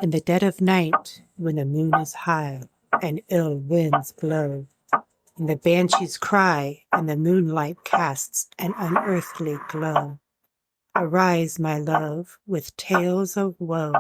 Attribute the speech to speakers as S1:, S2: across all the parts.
S1: In the dead of night, when the moon is high and ill winds blow, and the banshees cry and the moonlight casts an unearthly glow, arise, my love, with tales of woe.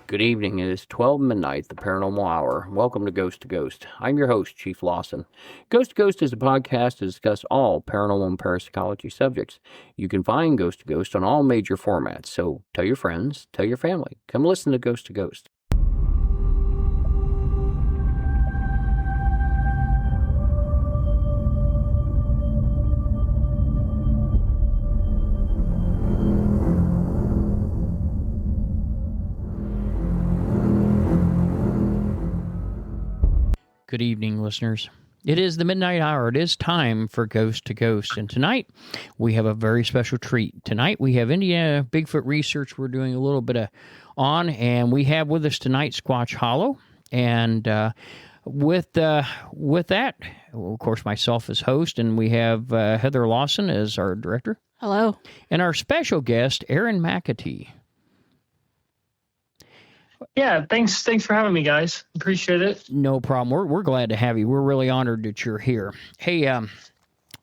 S2: Good evening. It is 12 midnight, the paranormal hour. Welcome to Ghost. I'm your host, Chief Lawson. Ghost is a podcast to discuss all paranormal and parapsychology subjects. You can find Ghost on all major formats, so tell your friends, tell your family. Come listen to Ghost. Good evening, listeners. It is the midnight hour. It is time for Ghost. And tonight, we have a very special treat. Tonight, we have Indiana Bigfoot research we're doing a little bit on, and we have with us tonight Squatch Hallow. And with that, of course, myself as host, and we have Heather Lawson as our director.
S3: Hello.
S2: And our special guest, Aaron Macatee.
S4: Yeah, thanks for having me, guys. Appreciate it.
S2: No problem. We're glad to have you. We're really honored that you're here. Hey, and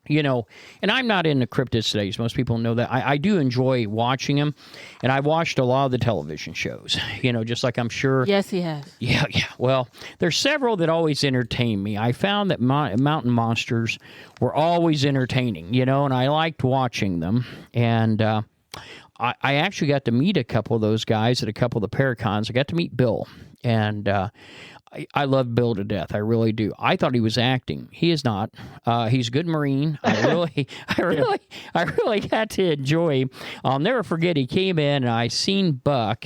S2: I'm not into cryptids today. Most people know that. I do enjoy watching them, and I've watched a lot of the television shows, just like I'm sure.
S3: Yes, he has.
S2: Yeah. Well, there's several that always entertain me. I found that mountain monsters were always entertaining, and I liked watching them. And I actually got to meet a couple of those guys at a couple of the Paracons. I got to meet Bill, and I love Bill to death. I really do. I thought he was acting. He is not. He's a good Marine. I really got to enjoy him. I'll never forget. He came in, and I seen Buck,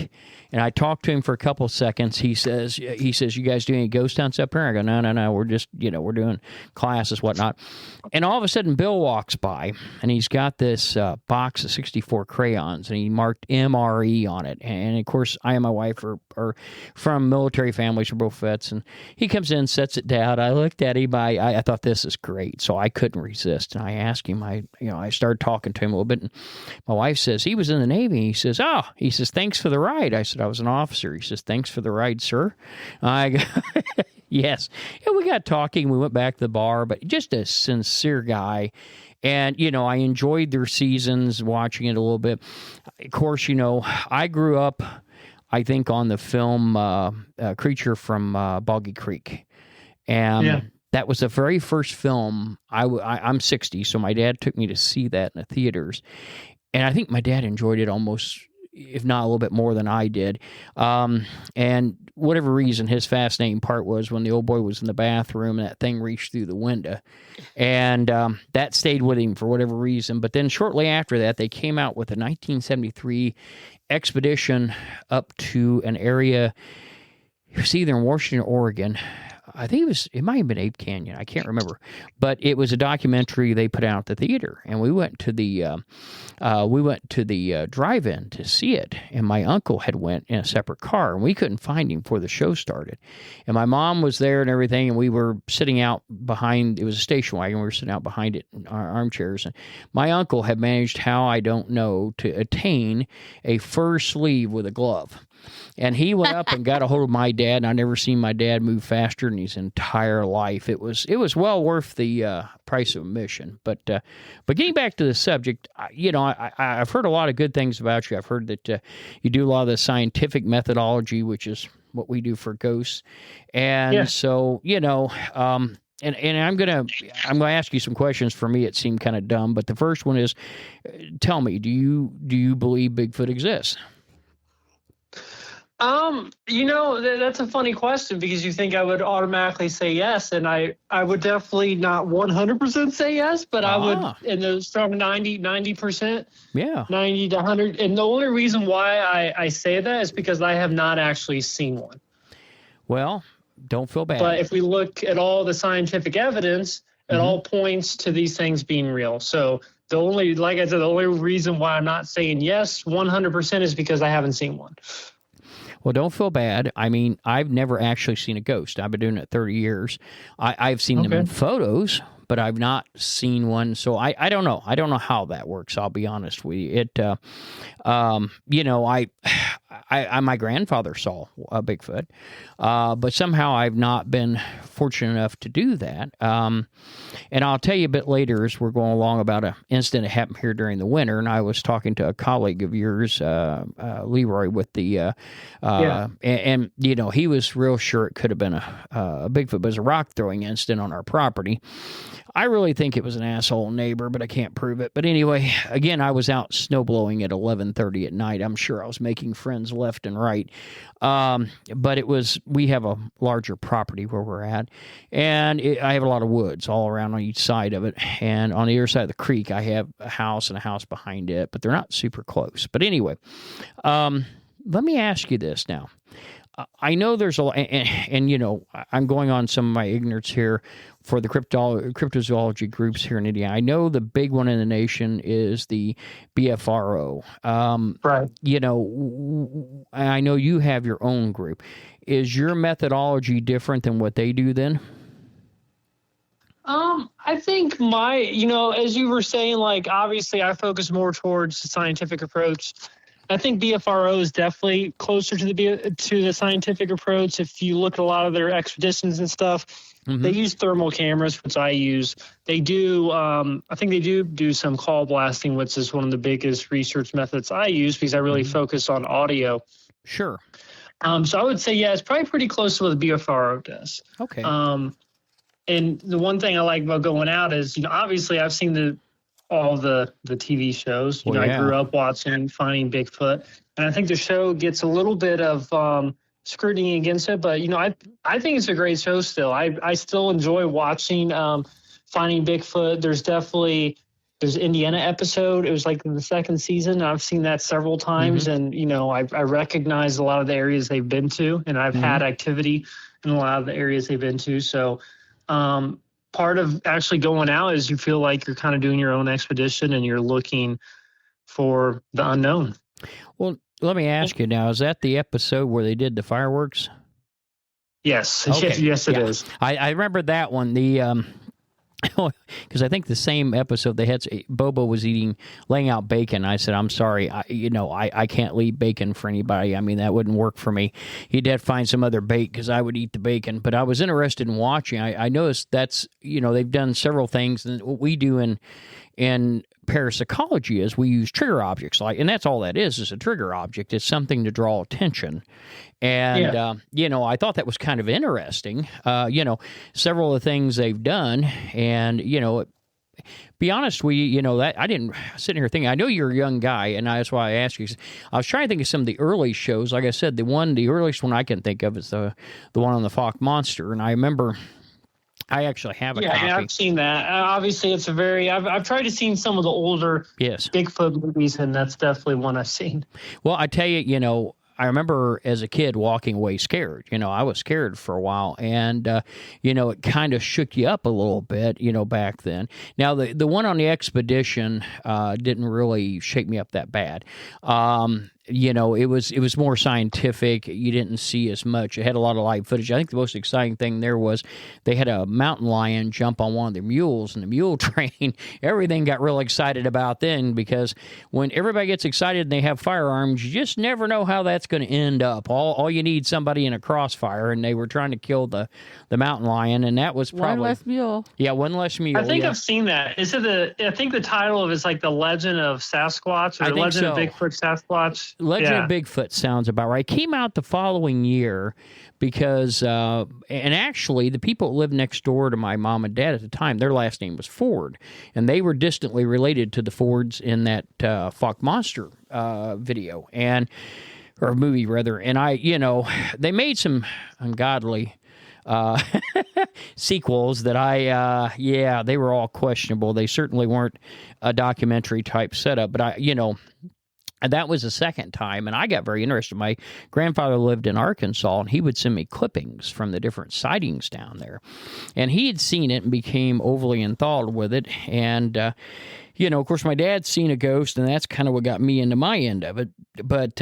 S2: and I talked to him for a couple of seconds. He says, "You guys do any ghost hunts up here?" I go, "No. We're just, we're doing classes, whatnot." And all of a sudden, Bill walks by, and he's got this box of 64 crayons, and he marked MRE on it. And of course, I and my wife are from military families. We're both vets, and he comes in, sets it down. I looked at him. I thought, this is great, so I couldn't resist, and I asked him. I started talking to him a little bit, and my wife says he was in the Navy. He says, thanks for the ride. I said, I was an officer. He says, thanks for the ride, sir. I go, yes. And we got talking. We went back to the bar, but just a sincere guy. And, I enjoyed their seasons, watching it a little bit. Of course, I grew up, I think, on the film Creature from Boggy Creek. And that was the very first film. I'm 60, so my dad took me to see that in the theaters. And I think my dad enjoyed it almost, if not a little bit more than I did. And whatever reason, his fascinating part was when the old boy was in the bathroom and that thing reached through the window. And that stayed with him for whatever reason. But then shortly after that, they came out with a 1973 expedition up to an area, it was either in Washington, Oregon. I think it might have been Ape Canyon. I can't remember, but it was a documentary they put out at the theater, and we went to the drive-in to see it. And my uncle had went in a separate car, and we couldn't find him before the show started. And my mom was there and everything, and we were sitting out behind. It was a station wagon. We were sitting out behind it in our armchairs. And my uncle had managed, how I don't know, to attain a fur sleeve with a glove. And he went up and got a hold of my dad, and I never seen my dad move faster in his entire life. It was well worth the price of admission. But getting back to the subject, I've heard a lot of good things about you. I've heard that you do a lot of the scientific methodology, which is what we do for ghosts. And so, and I'm gonna ask you some questions. For me, it seemed kind of dumb, but the first one is, tell me, do you believe Bigfoot exists?
S4: That's a funny question, because you think I would automatically say yes, and I would definitely not 100% say yes, but I would in the strong 90%. Yeah. 90 to 100. And the only reason why I say that is because I have not actually seen one.
S2: Well, Don't feel bad.
S4: But if we look at all the scientific evidence, it all points to these things being real. So like I said, the only reason why I'm not saying yes 100% is because I haven't seen one.
S2: Well, don't feel bad. I mean, I've never actually seen a ghost. I've been doing it 30 years. I've seen them in photos, but I've not seen one. So I don't know. I don't know how that works. I'll be honest with you. My grandfather saw a Bigfoot, but somehow I've not been fortunate enough to do that. And I'll tell you a bit later as we're going along about an incident that happened here during the winter. And I was talking to a colleague of yours, Leroy, with the, and he was real sure it could have been a Bigfoot, but it was a rock throwing incident on our property. I really think it was an asshole neighbor, but I can't prove it. But anyway, again, I was out snowblowing at 11:30 at night. I'm sure I was making friends left and right. But we have a larger property where we're at, and I have a lot of woods all around on each side of it. And on the other side of the creek, I have a house and a house behind it, but they're not super close. But anyway, let me ask you this now. I know there's and I'm going on some of my ignorance here for the cryptozoology groups here in Indiana. I know the big one in the nation is the BFRO.
S4: Right.
S2: I know you have your own group. Is your methodology different than what they do then?
S4: I think as you were saying, like, obviously I focus more towards the scientific approach. I think BFRO is definitely closer to the scientific approach. If you look at a lot of their expeditions and stuff, they use thermal cameras, which I use. They do, I think they do some call blasting, which is one of the biggest research methods I use because I really focus on audio.
S2: Sure.
S4: So I would say, it's probably pretty close to what the BFRO does.
S2: Okay.
S4: And the one thing I like about going out is, obviously I've seen all the TV shows. I grew up watching Finding Bigfoot, and I think the show gets a little bit of scrutiny against it, but I think it's a great show still. I still enjoy watching Finding Bigfoot. There's Indiana episode. It was like in the second season. I've seen that several times, and I recognize a lot of the areas they've been to, and I've had activity in a lot of the areas they've been to. So part of actually going out is you feel like you're kind of doing your own expedition and you're looking for the unknown.
S2: Well, let me ask you now, is that the episode where they did the fireworks?
S4: Yes.
S2: Okay.
S4: Yes, it is.
S2: I remember that one. Because I think the same episode they had, Bobo was laying out bacon. I said, I'm sorry, I can't leave bacon for anybody. I mean, that wouldn't work for me. He'd have to find some other bait because I would eat the bacon. But I was interested in watching. I noticed that's, they've done several things. And what we do in parapsychology is we use trigger objects, and that's all that is a trigger object. It's something to draw attention. And, I thought that was kind of interesting, several of the things they've done. And, be honest with you, that I didn't sit here thinking, I know you're a young guy, and that's why I asked you. I was trying to think of some of the early shows. Like I said, the earliest one I can think of is the one on the Fog Monster. And I remember I actually have a copy.
S4: Yeah, I've seen that. Obviously, it's I've tried to see some of the older Bigfoot movies, and that's definitely one I've seen.
S2: Well, I tell you, I remember as a kid walking away scared. I was scared for a while, and it kind of shook you up a little bit, back then. Now, the one on the expedition didn't really shake me up that bad. It was more scientific. You didn't see as much. It had a lot of live footage. I think the most exciting thing there was they had a mountain lion jump on one of their mules, and the mule train, everything got real excited about then, because when everybody gets excited and they have firearms, you just never know how that's going to end up. All you need somebody in a crossfire, and they were trying to kill the mountain lion, and that was probably...
S3: One less mule.
S2: Yeah, one less mule.
S4: I think I've seen that. Is it I think the title of it is like The Legend of Sasquatch, or The Legend of Bigfoot Sasquatch.
S2: Legend of Bigfoot sounds about right. It came out the following year because, and actually, the people that lived next door to my mom and dad at the time, their last name was Ford, and they were distantly related to the Fords in that Fog Monster video, or movie rather. And they made some ungodly sequels that they were all questionable. They certainly weren't a documentary type setup, but And that was the second time, and I got very interested. My grandfather lived in Arkansas, and he would send me clippings from the different sightings down there. And he had seen it and became overly enthralled with it. And, of course, my dad's seen a ghost, and that's kind of what got me into my end of it. But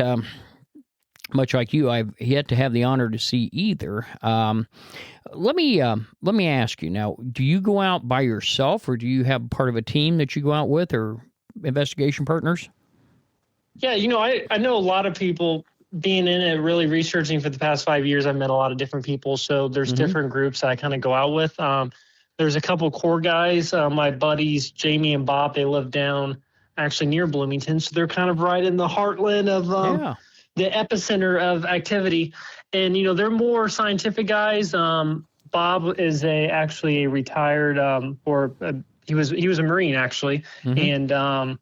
S2: much like you, I've yet to have the honor to see either. Let me ask you now, do you go out by yourself, or do you have part of a team that you go out with, or investigation partners?
S4: Yeah, I know a lot of people being in it, really researching for the past 5 years. I've met a lot of different people. So there's different groups that I kind of go out with. There's a couple core guys, my buddies, Jamie and Bob, they live down actually near Bloomington. So they're kind of right in the heartland of the epicenter of activity. And, they're more scientific guys. Bob is actually a retired, he was a Marine actually. And a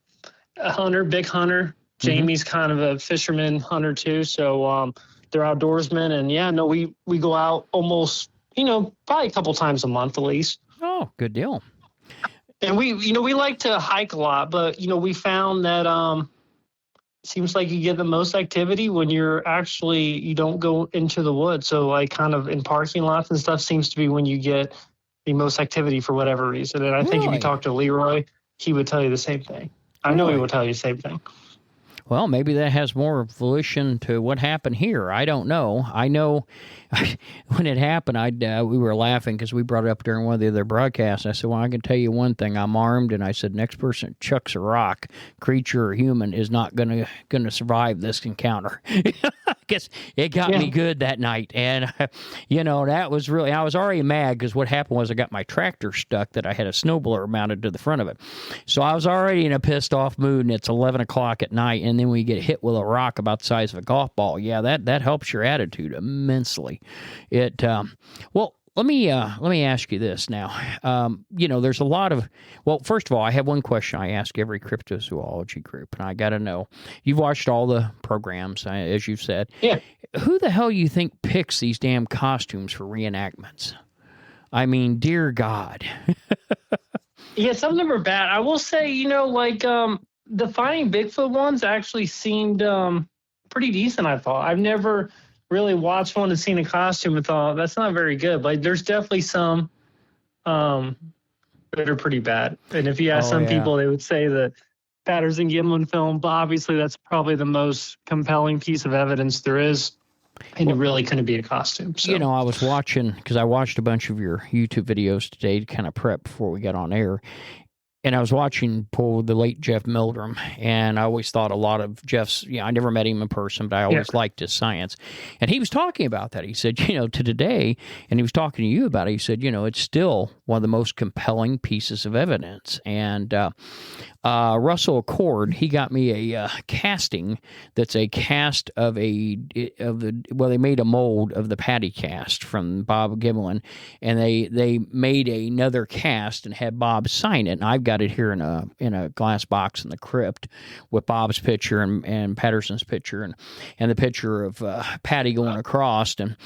S4: hunter, big hunter. Jamie's kind of a fisherman hunter too, so they're outdoorsmen, and we go out almost, probably a couple times a month at least.
S2: Oh, good deal.
S4: And we like to hike a lot, but we found that seems like you get the most activity when you don't go into the woods. So like kind of in parking lots and stuff seems to be when you get the most activity for whatever reason. And I think if you talk to Leroy, he would tell you the same thing. I know he will tell you the same thing.
S2: Well, maybe that has more volition to what happened here. I don't know. I know when it happened, we were laughing because we brought it up during one of the other broadcasts. I said, well, I can tell you one thing. I'm armed, and I said, next person chucks a rock, creature or human, is not going to survive this encounter. I guess it got me good that night. And, that was really, I was already mad because what happened was I got my tractor stuck that I had a snowblower mounted to the front of it. So I was already in a pissed off mood, and it's 11 o'clock at night, and then we get hit with a rock about the size of a golf ball. Yeah, that helps your attitude immensely. Well, let me ask you this now. There's a lot of, first of all, I have one question I ask every cryptozoology group, and I got to know, you've watched all the programs, as you've said.
S4: Yeah.
S2: Who the hell you think picks these damn costumes for reenactments? I mean, dear God.
S4: Yeah, some of them are bad. I will say, the Finding Bigfoot ones actually seemed pretty decent, I thought. I've never really watched one and seen a costume and thought, that's not very good. But there's definitely some that are pretty bad. And if you ask people, they would say that Patterson-Gimlin film, but obviously that's probably the most compelling piece of evidence there is. And it really couldn't be a costume. So.
S2: I was watching, because I watched a bunch of your YouTube videos today to kind of prep before we got on air. And I was watching the late Jeff Meldrum, and I always thought a lot of Jeff's, I never met him in person, but I always liked his science. And he was talking about that. He said, to today, and he was talking to you about it, he said, it's still one of the most compelling pieces of evidence. And Russell Accord, he got me a casting that's a cast of they made a mold of the Patty cast from Bob Gimlin, and they made another cast and had Bob sign it. And I've got it here in a glass box in the crypt with Bob's picture and Patterson's picture and the picture of Patty going across. And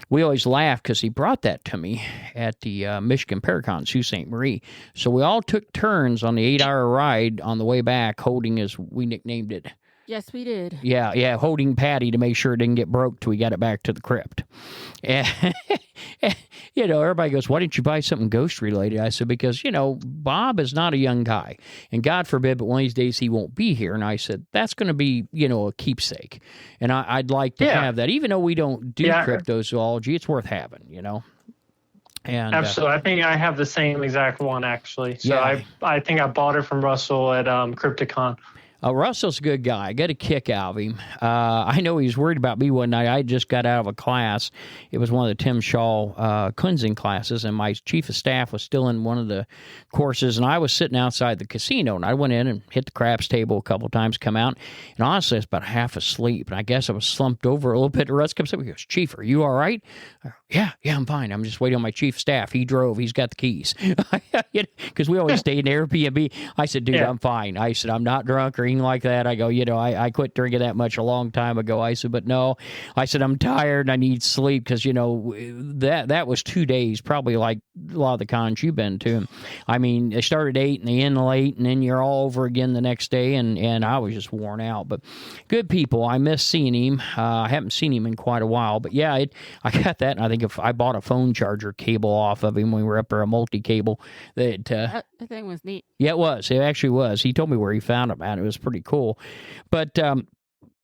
S2: we always laugh because he brought that to me at the Michigan Paracon, Sault Ste. Marie. So we all took turns on the 8-hour ride on the way back, holding, as we nicknamed it.
S3: Yes, we did.
S2: Yeah, holding Patty to make sure it didn't get broke till we got it back to the crypt. And, everybody goes, why didn't you buy something ghost-related? I said, because, Bob is not a young guy. And God forbid, but one of these days he won't be here. And I said, that's going to be, a keepsake. And I'd like to have that. Even though we don't do cryptozoology, it's worth having, And,
S4: absolutely. I think I have the same exact one, actually. So I think I bought it from Russell at Crypticon.
S2: Russell's a good guy. I got a kick out of him. I know he was worried about me one night. I just got out of a class. It was one of the Tim Shaw cleansing classes, and my chief of staff was still in one of the courses, and I was sitting outside the casino, and I went in and hit the craps table a couple of times, come out, and honestly, I was about half asleep, and I guess I was slumped over a little bit. Russ comes up and goes, Chief, are you all right? Yeah, I'm fine. I'm just waiting on my chief of staff. He drove. He's got the keys. Because we always stay in Airbnb. I said, dude, I'm fine. I said, I'm not drunk or drinking like that. I go, I quit drinking that much a long time ago. I said, but no. I said, I'm tired and I need sleep because, that was 2 days, probably like a lot of the cons you've been to. I mean, they started 8 and they end late, and then you're all over again the next day, and I was just worn out. But good people. I miss seeing him. I haven't seen him in quite a while. But, yeah, I got that, and I think if I bought a phone charger cable off of him when we were up there, a multi-cable. That
S3: thing was neat.
S2: Yeah, it was. It actually was. He told me where he found them at. It was pretty cool. But,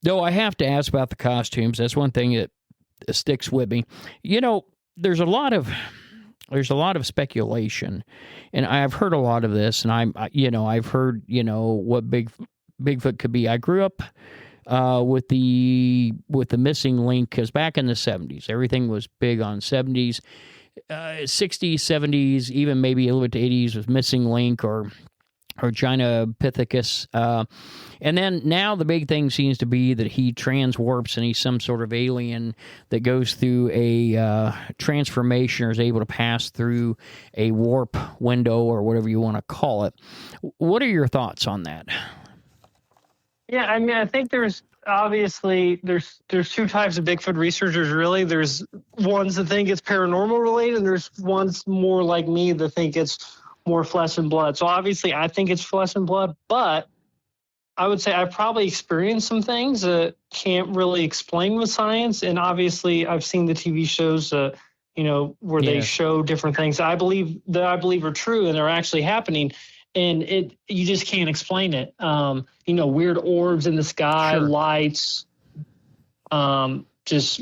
S2: though I have to ask about the costumes. That's one thing that sticks with me. There's a lot of speculation, and I've heard a lot of this, and I've heard, what Bigfoot could be. I grew up with the missing link, because back in the 70s, everything was big on 70s, 60s, 70s, even maybe a little bit to 80s was missing link or Gynopithecus. And then now the big thing seems to be that he transwarps and he's some sort of alien that goes through a transformation or is able to pass through a warp window or whatever you want to call it. What are your thoughts on that?
S4: Yeah, I mean, I think there's obviously there's two types of Bigfoot researchers, really. There's ones that think it's paranormal related, and there's ones more like me that think it's more flesh and blood. So obviously I think it's flesh and blood, but I would say I've probably experienced some things that can't really explain with science. And obviously I've seen the TV shows, where they show different things that I believe are true and are actually happening. And you just can't explain it. Weird orbs in the sky,
S2: sure.
S4: Lights, just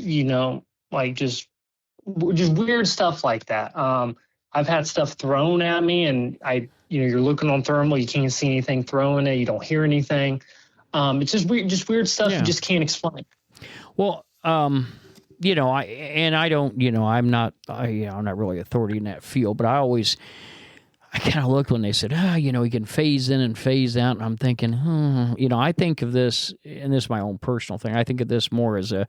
S4: weird stuff like that. I've had stuff thrown at me, and you're looking on thermal, you can't see anything throwing it, you don't hear anything. It's just weird stuff you just can't explain.
S2: Well, I'm not really authority in that field, but I kind of looked when they said, he can phase in and phase out. And I'm thinking, I think of this, and this is my own personal thing. I think of this more as a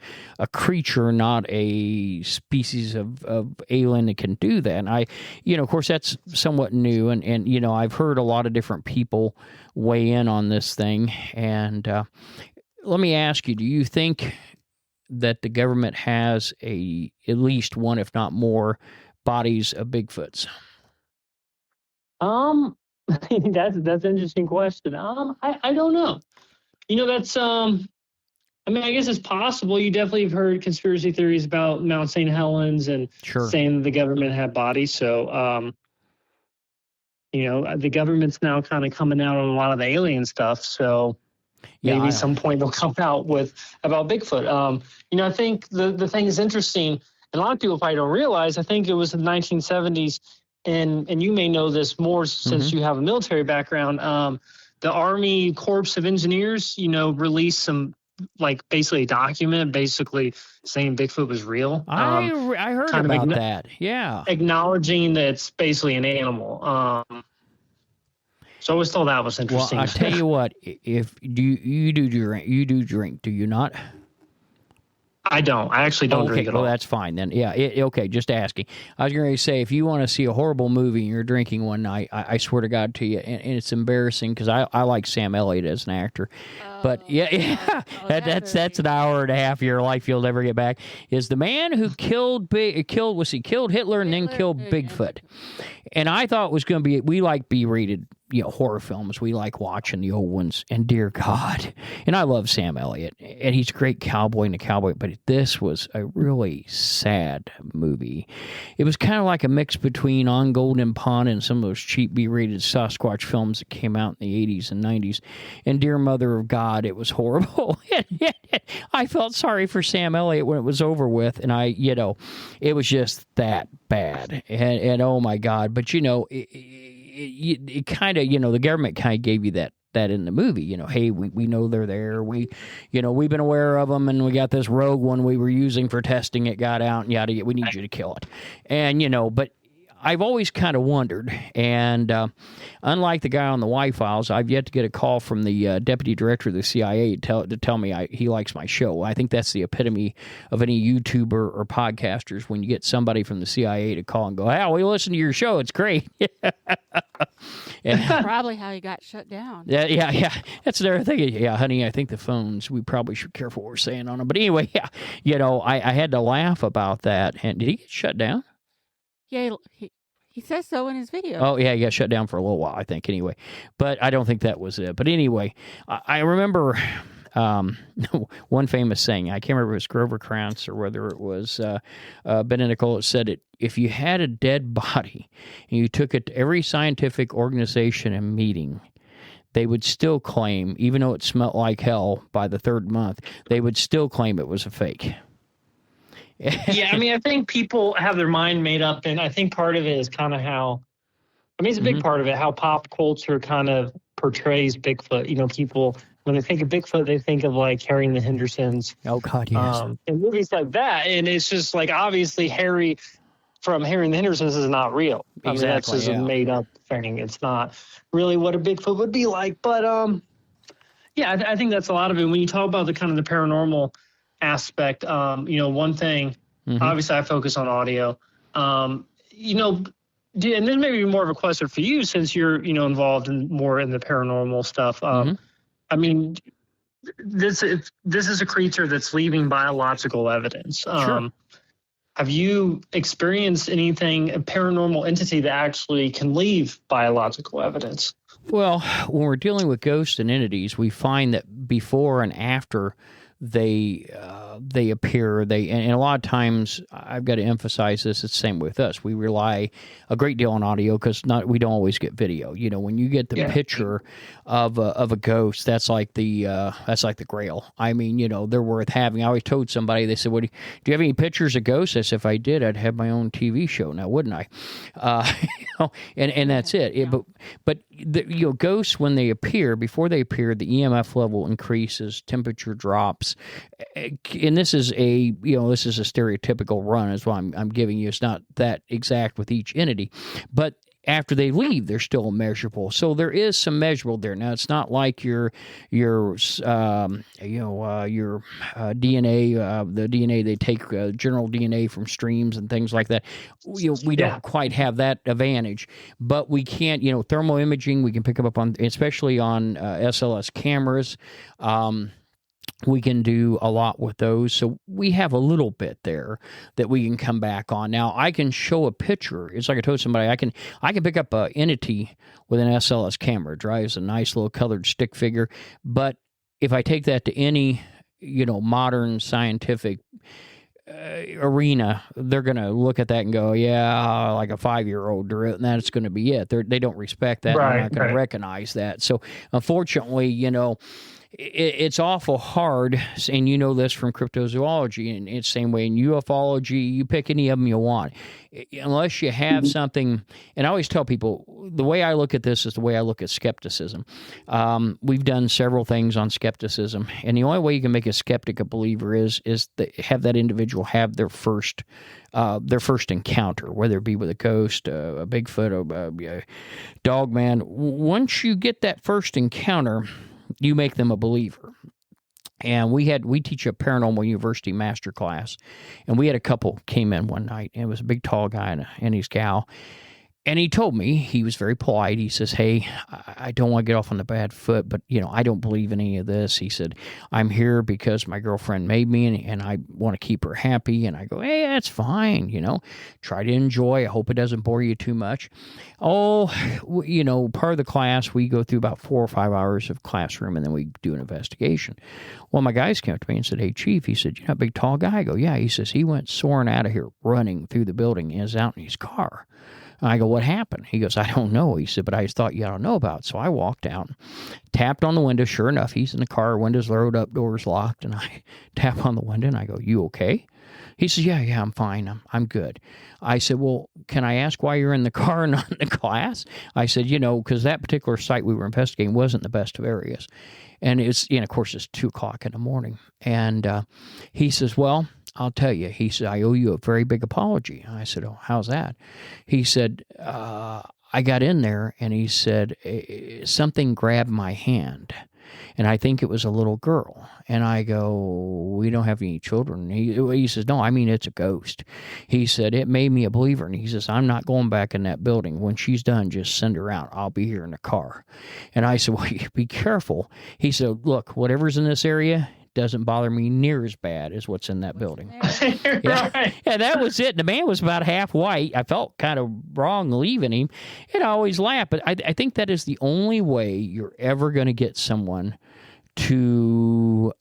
S2: creature, not a species of alien that can do that. And of course, that's somewhat new. And I've heard a lot of different people weigh in on this thing. And let me ask you, do you think that the government has at least one, if not more, bodies of Bigfoots?
S4: That's an interesting question. I don't know. That's I guess it's possible. You definitely have heard conspiracy theories about Mount St. Helens and saying the government had bodies. So the government's now kind of coming out on a lot of the alien stuff. So maybe some point they'll come out about Bigfoot. I think the thing is interesting, and a lot of people probably don't realize. I think it was in the 1970s. And you may know this more since you have a military background. The Army Corps of Engineers, released some, basically a document, saying Bigfoot was real.
S2: I heard about that. Yeah,
S4: acknowledging that it's basically an animal. So I always thought that was interesting.
S2: Well, I tell you what, if you do drink, do you not?
S4: I don't. I actually don't drink at all.
S2: Well, that's fine then. Yeah. Okay. Just asking. I was going to say, if you want to see a horrible movie and you're drinking one night, I swear to God to you, and it's embarrassing because I like Sam Elliott as an actor, but that's an hour and a half of your life you'll never get back. Is the man who killed Hitler and then killed Bigfoot, and I thought it was going to be. We like B-rated horror films. We like watching the old ones, and dear God, and I love Sam Elliott, and he's a great cowboy and a cowboy, but this was a really sad movie. It was kind of like a mix between On Golden Pond and some of those cheap B-rated Sasquatch films that came out in the 80s and 90s, and dear mother of God, it was horrible. I felt sorry for Sam Elliott when it was over with, and it was just that bad, and oh my God, but it kind of, the government kind of gave you that in the movie, hey, we know they're there. We've been aware of them, and we got this rogue one we were using for testing. It got out, and we need you to kill it. And, but I've always kind of wondered, and unlike the guy on the Y-Files, I've yet to get a call from the deputy director of the CIA to tell me he likes my show. I think that's the epitome of any YouTuber or podcasters, when you get somebody from the CIA to call and go, "Hey, we listen to your show. It's great."
S3: Probably how he got shut down.
S2: Yeah. That's another thing. Yeah, honey, I think the phones, we probably should be careful what we're saying on them. But anyway, yeah, I had to laugh about that. And did he get shut down?
S3: Yeah, he says so in his video.
S2: Oh, yeah, he got shut down for a little while, I think, anyway. But I don't think that was it. But anyway, I remember one famous saying. I can't remember if it was Grover Krantz or whether it was Benedict that said it. If you had a dead body and you took it to every scientific organization and meeting, they would still claim, even though it smelled like hell by the third month, they would still claim it was a fake.
S4: Yeah, I mean, I think people have their mind made up, and I think part of it is kind of how, I mean, it's a big part of it, how pop culture kind of portrays Bigfoot. People, when they think of Bigfoot, they think of like Harry and the Hendersons.
S2: Oh, God, yes.
S4: And movies like that. And it's just like, obviously, Harry from Harry and the Hendersons is not real.
S2: Exactly,
S4: I mean, that's just a made up thing. It's not really what a Bigfoot would be like. But yeah, I think that's a lot of it. When you talk about the kind of the paranormal aspect, one thing, obviously I focus on audio. And this may be more of a question for you, since you're, involved more in the paranormal stuff. I mean, this is a creature that's leaving biological evidence.
S2: Sure.
S4: Have you experienced anything, a paranormal entity that actually can leave biological evidence?
S2: Well, when we're dealing with ghosts and entities, we find that before and after they appear, and a lot of times, I've got to emphasize this, it's the same with us. We rely a great deal on audio because we don't always get video. When you get the picture of a ghost, that's like the grail. I mean, they're worth having. I always told somebody, they said, do you have any pictures of ghosts? I said, if I did, I'd have my own TV show now, wouldn't I? And that's it. But ghosts, when they appear, before they appear, the EMF level increases, temperature drops, and this is a stereotypical run, is what I'm giving you. It's not that exact with each entity, but after they leave, they're still measurable. So there is some measurable there. Now, it's not like your DNA, the DNA they take, general DNA from streams and things like that. We don't quite have that advantage, but we can't, thermal imaging, we can pick up on, especially on SLS cameras. We can do a lot with those. So we have a little bit there that we can come back on. Now, I can show a picture. It's like I told somebody, I can pick up an entity with an SLS camera. It drives a nice little colored stick figure. But if I take that to any, modern scientific arena, they're going to look at that and go, yeah, like a 5-year-old drew it, and that's going to be it. They don't respect that. They're not going to recognize that. So, unfortunately, it's awful hard, and you know this from cryptozoology, and it's the same way in ufology. You pick any of them you want. Unless you have something, and I always tell people, the way I look at this is the way I look at skepticism. We've done several things on skepticism, and the only way you can make a skeptic a believer is have that individual have their first encounter, whether it be with a ghost, a Bigfoot, a dog man. Once you get that first encounter, you make them a believer. And we teach a paranormal university master class, and we had a couple came in one night, and it was a big tall guy and his gal. And he told me, he was very polite. He says, hey, I don't want to get off on the bad foot, but, I don't believe in any of this. He said, I'm here because my girlfriend made me, and I want to keep her happy. And I go, hey, that's fine, Try to enjoy. I hope it doesn't bore you too much. Oh, part of the class, we go through about 4 or 5 hours of classroom, and then we do an investigation. Well, my guys came up to me and said, hey, Chief, he said, a big tall guy? I go, yeah. He says, he went soaring out of here, running through the building, and is out in his car. I go, what happened? He goes, I don't know. He said, but I just thought you ought to know about it. So I walked out, tapped on the window. Sure enough, he's in the car, windows rolled up, doors locked. And I tap on the window and I go, you okay? He says, yeah, I'm fine. I'm good. I said, well, can I ask why you're in the car and not in the class? I said, because that particular site we were investigating wasn't the best of areas. And of course, it's 2:00 in the morning. And he says, well, I'll tell you. He said, I owe you a very big apology. I said, oh, how's that? He said, I got in there, and he said, something grabbed my hand. And I think it was a little girl. And I go, we don't have any children. He says, no, I mean, it's a ghost. He said, it made me a believer. And he says, I'm not going back in that building. When she's done, just send her out. I'll be here in the car. And I said, well, be careful. He said, look, whatever's in this area doesn't bother me near as bad as what's in that building. Yeah.
S4: Right.
S2: Yeah, that was it. The man was about half white. I felt kind of wrong leaving him. And I always laugh. But I think that is the only way you're ever going to get someone to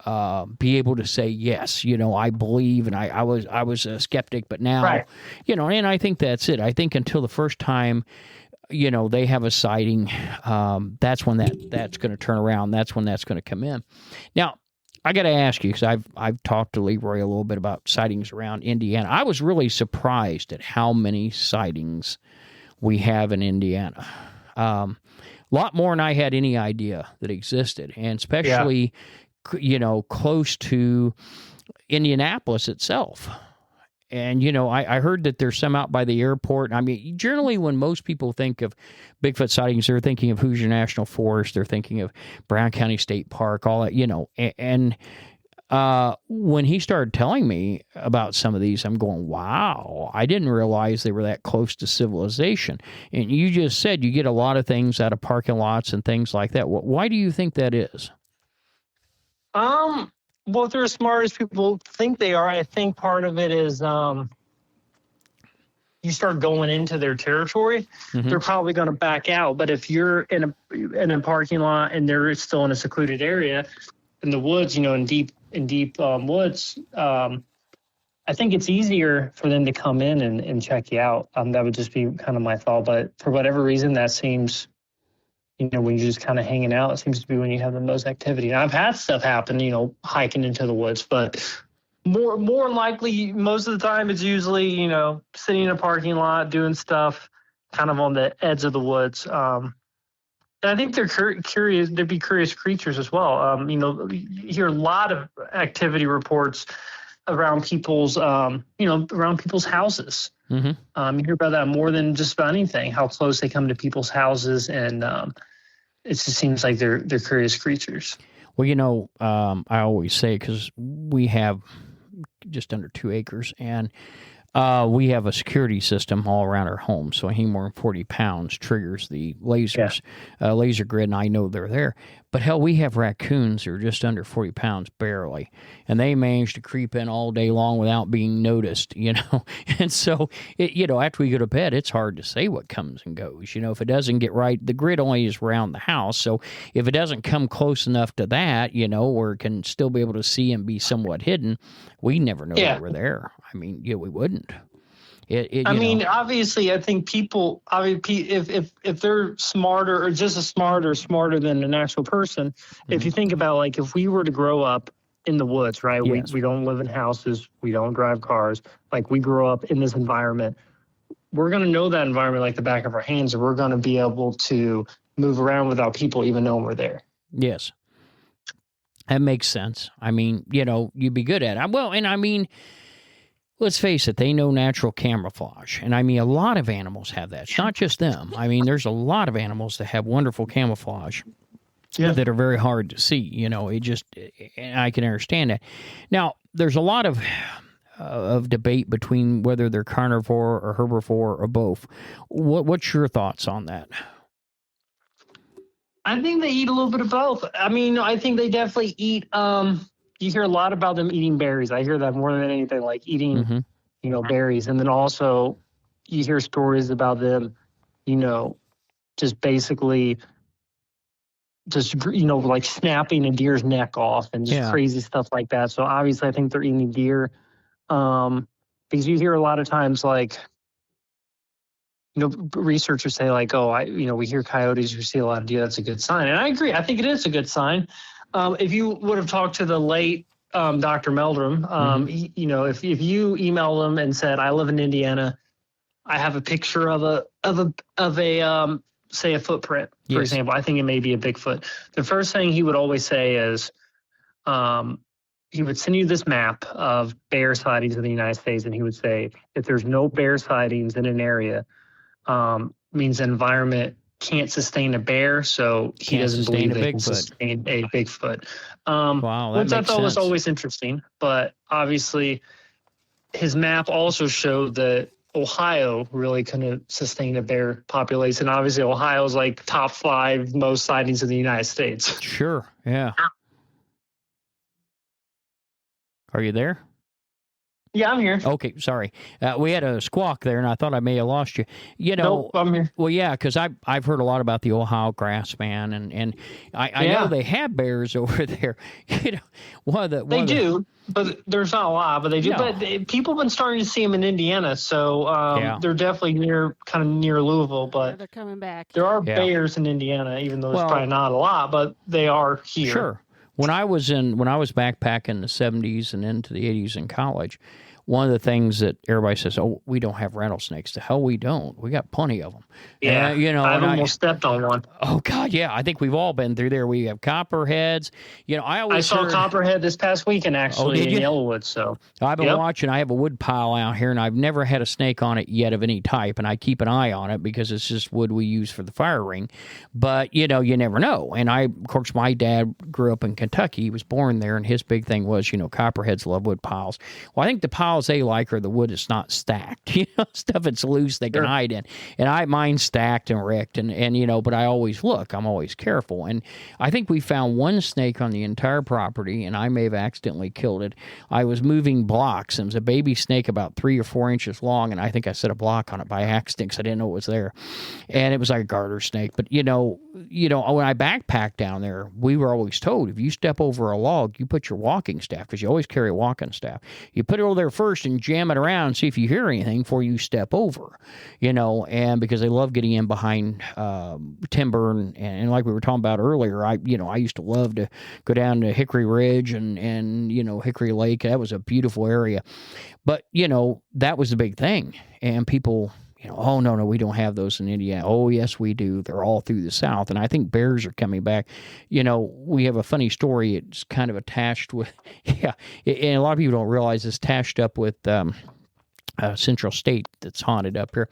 S2: be able to say, yes, I believe, and I was a skeptic, but now,
S4: right.
S2: And I think that's it. I think until the first time, they have a sighting, that's when that's going to turn around. That's when that's going to come in. Now, I got to ask you, because I've talked to Leroy a little bit about sightings around Indiana. I was really surprised at how many sightings we have in Indiana. A lot more than I had any idea that existed, and especially, close to Indianapolis itself. And, I heard that there's some out by the airport. I mean, generally when most people think of Bigfoot sightings, they're thinking of Hoosier National Forest. They're thinking of Brown County State Park, all that, And when he started telling me about some of these, I'm going, wow, I didn't realize they were that close to civilization. And you just said you get a lot of things out of parking lots and things like that. Why do you think that is?
S4: Well, if they're as smart as people think they are, I think part of it is you start going into their territory, they're probably going to back out. But if you're in a parking lot and they're still in a secluded area in the woods, in deep woods, I think it's easier for them to come in and check you out. That would just be kind of my thought. But for whatever reason, that seems, when you're just kind of hanging out, it seems to be when you have the most activity. And I've had stuff happen, hiking into the woods, but more likely, most of the time, it's usually, sitting in a parking lot, doing stuff kind of on the edge of the woods. And I think they're curious. They'd be curious creatures as well. You hear a lot of activity reports around people's, around people's houses. You hear about that more than just about anything, how close they come to people's houses. And it just seems like they're curious creatures.
S2: Well, I always say, because we have just under 2 acres, and we have a security system all around our home. So anything more than 40 pounds triggers the lasers, laser grid, and I know they're there. But hell, we have raccoons that are just under 40 pounds barely, and they manage to creep in all day long without being noticed, And so, after we go to bed, it's hard to say what comes and goes. If it doesn't get right, the grid only is around the house. So if it doesn't come close enough to that, or can still be able to see and be somewhat hidden, we never know they were there. I mean, we wouldn't.
S4: Obviously, I think people, if they're smarter or just as smart or smarter than an actual person, if you think about, like, if we were to grow up in the woods, right? Yes. We don't live in houses. We don't drive cars. Like, we grow up in this environment. We're going to know that environment like the back of our hands, and we're going to be able to move around without people even knowing we're there.
S2: Yes. That makes sense. I mean, you'd be good at it. Well, and I mean, let's face it, they know natural camouflage. And I mean, a lot of animals have that. It's not just them. I mean, there's a lot of animals that have wonderful camouflage that are very hard to see. And I can understand that. Now, there's a lot of debate between whether they're carnivore or herbivore or both. What's your thoughts on that?
S4: I think they eat a little bit of both. I mean, I think they definitely eat. You hear a lot about them eating berries. I hear that more than anything, like eating, berries. And then also you hear stories about them, just basically like snapping a deer's neck off and just crazy stuff like that. So obviously I think they're eating deer. Because you hear a lot of times, like, researchers say, like, we hear coyotes, we see a lot of deer. That's a good sign. And I agree. I think it is a good sign. If you would have talked to the late Dr. Meldrum, if you emailed him and said, I live in Indiana, I have a picture of a say a footprint, for example, I think it may be a Bigfoot. The first thing he would always say is, he would send you this map of bear sightings in the United States, and he would say, if there's no bear sightings in an area, means the environment can't sustain a bear, so he doesn't believe they can sustain a Bigfoot.
S2: Wow, that
S4: which I
S2: makes
S4: thought was
S2: sense.
S4: always interesting. But obviously, his map also showed that Ohio really couldn't sustain a bear population. Obviously, Ohio's like top 5 most sightings in the United States.
S2: Sure, yeah. Are you there?
S4: Yeah, I'm here.
S2: Okay, sorry. We had a squawk there, and I thought I may have lost you.
S4: Nope, I'm here.
S2: Well, yeah, because I've heard a lot about the Ohio grassman, and I know they have bears over there. They
S4: do, but there's not a lot. But they do. No. But people have been starting to see them in Indiana, so they're definitely near Louisville. But
S3: they're coming back.
S4: There are bears in Indiana, even though there's probably not a lot, but they are here.
S2: Sure. When I was backpacking in the 70s and into the 80s in college, one of the things that everybody says, "Oh, we don't have rattlesnakes." The hell we don't. We got plenty of them.
S4: Yeah, I've almost stepped on one.
S2: Oh God, yeah. I think we've all been through there. We have copperheads. I
S4: saw copperhead this past weekend actually in Yellowwood. So
S2: I've been watching. I have a wood pile out here, and I've never had a snake on it yet of any type, and I keep an eye on it because it's just wood we use for the fire ring. But you never know. And of course, my dad grew up in Kentucky. He was born there, and his big thing was, copperheads love wood piles. Well, I think the piles they like are the wood that's not stacked, stuff that's loose they can hide in. And mine's stacked and wrecked, and but I always look. I'm always careful. And I think we found one snake on the entire property, and I may have accidentally killed it. I was moving blocks, and it was a baby snake about 3 or 4 inches long, and I think I set a block on it by accident because I didn't know it was there. And it was like a garter snake. But when I backpacked down there, we were always told, if you step over a log, you put your walking staff, because you always carry a walking staff. You put it over there first and jam it around and see if you hear anything before you step over, and because they love getting in behind timber and like we were talking about earlier, I used to love to go down to Hickory Ridge and Hickory Lake. That was a beautiful area. But, that was the big thing. And people, oh, no, we don't have those in Indiana. Oh, yes, we do. They're all through the South. And I think bears are coming back. We have a funny story. It's kind of attached with, and a lot of people don't realize it's attached up with Central State that's haunted up here.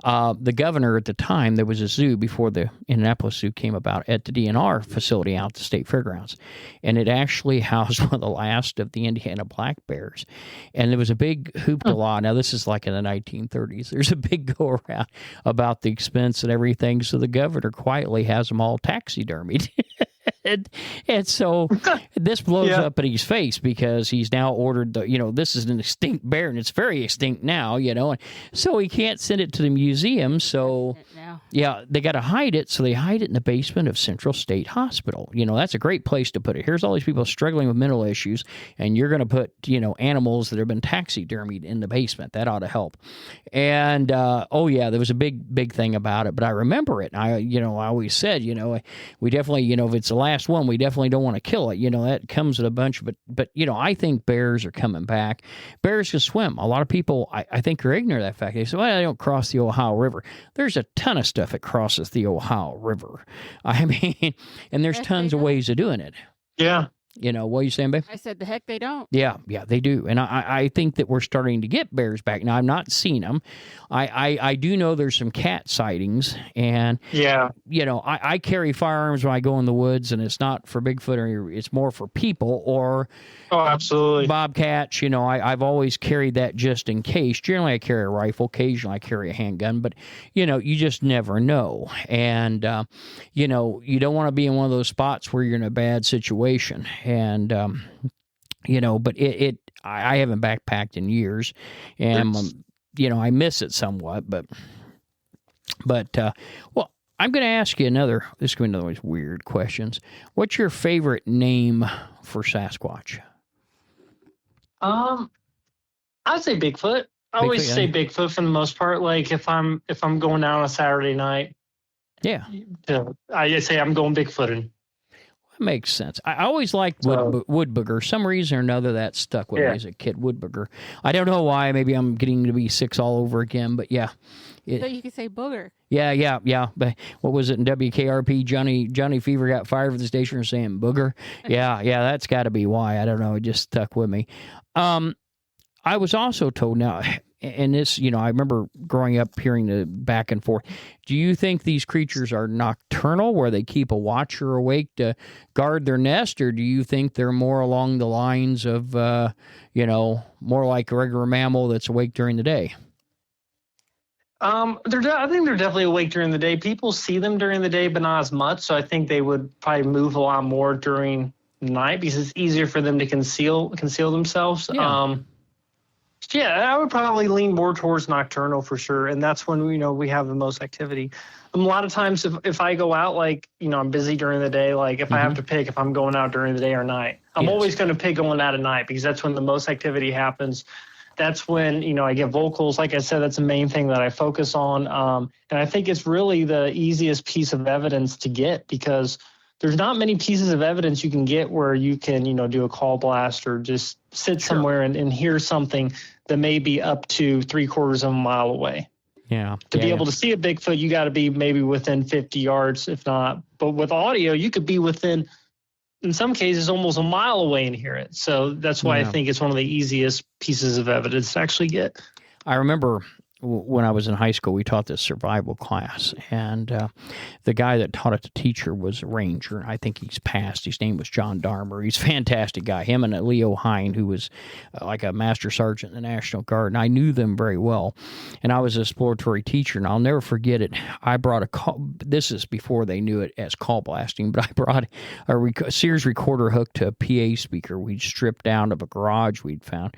S2: The governor at the time, there was a zoo before the Indianapolis Zoo came about at the DNR facility out at the State Fairgrounds. And it actually housed one of the last of the Indiana black bears. And there was a big hoopla. Now, this is like in the 1930s. There's a big go around about the expense and everything. So the governor quietly has them all taxidermied. And so this blows up in his face because he's now ordered this is an extinct bear and it's very extinct now, and so he can't send it to the museum. So they got to hide it. So they hide it in the basement of Central State Hospital. That's a great place to put it. Here's all these people struggling with mental issues, and you're going to put, animals that have been taxidermied in the basement. That ought to help. And, there was a big thing about it, but I remember it. I always said, we definitely, if it's the last one, we definitely don't want to kill it. That comes with a bunch, but I think bears are coming back. Bears can swim. A lot of people, I think, are ignorant of that fact. They say, well, they don't cross the Ohio River. There's a ton of stuff that crosses the Ohio River. I mean, and there's tons of ways of doing it.
S4: Yeah.
S2: What are you saying, babe?
S3: I said, the heck they don't.
S2: Yeah, they do. And I think that we're starting to get bears back. Now, I've not seen them. I do know there's some cat sightings. And, I carry firearms when I go in the woods, and it's not for Bigfoot, or it's more for people or
S4: absolutely
S2: bobcats. I've always carried that just in case. Generally, I carry a rifle. Occasionally, I carry a handgun. But, you just never know. And, you don't want to be in one of those spots where you're in a bad situation. And, but I haven't backpacked in years, and, I miss it somewhat, but, well, I'm going to ask you this is going to be another one of those weird questions. What's your favorite name for Sasquatch?
S4: I'd say Bigfoot. I always say Bigfoot for the most part. Like if I'm going out on a Saturday night, I say I'm going Bigfooting.
S2: makes sense. I always liked wood booger. Some reason or another that stuck with me as a kid, wood booger. I don't know why. Maybe I'm getting to be 6 all over again, but yeah.
S3: So you could say booger.
S2: Yeah. But what was it in WKRP? Johnny Fever got fired from the station for saying booger. Yeah, that's got to be why. I don't know. It just stuck with me. I was also told now, and this, I remember growing up hearing the back and forth. Do you think these creatures are nocturnal, where they keep a watcher awake to guard their nest, or do you think they're more along the lines of, more like a regular mammal that's awake during the day?
S4: I think they're definitely awake during the day. People see them during the day, but not as much. So I think they would probably move a lot more during the night because it's easier for them to conceal themselves. I would probably lean more towards nocturnal for sure, and that's when we have the most activity. A lot of times, if I go out, I'm busy during the day. Like if I have to pick if I'm going out during the day or night, I'm always going to pick going out at night because that's when the most activity happens. That's when I get vocals. Like I said, that's the main thing that I focus on, and I think it's really the easiest piece of evidence to get because there's not many pieces of evidence you can get where you can, do a call blast or just sit somewhere and hear something that may be up to 3/4 of a mile away.
S2: Yeah.
S4: To be able to see a Bigfoot, you got to be maybe within 50 yards, if not. But with audio, you could be within, in some cases, almost a mile away and hear it. So that's why I think it's one of the easiest pieces of evidence to actually get.
S2: I remember when I was in high school, we taught this survival class, and the guy that taught it, the teacher, was a ranger. I think he's passed. His name was John Darmer. He's a fantastic guy. Him and Leo Hine, who was like a master sergeant in the National Guard, and I knew them very well. And I was an exploratory teacher, and I'll never forget it. I brought a call. This is before they knew it as call blasting, but I brought a Sears recorder hooked to a PA speaker we'd stripped down of a garage we'd found.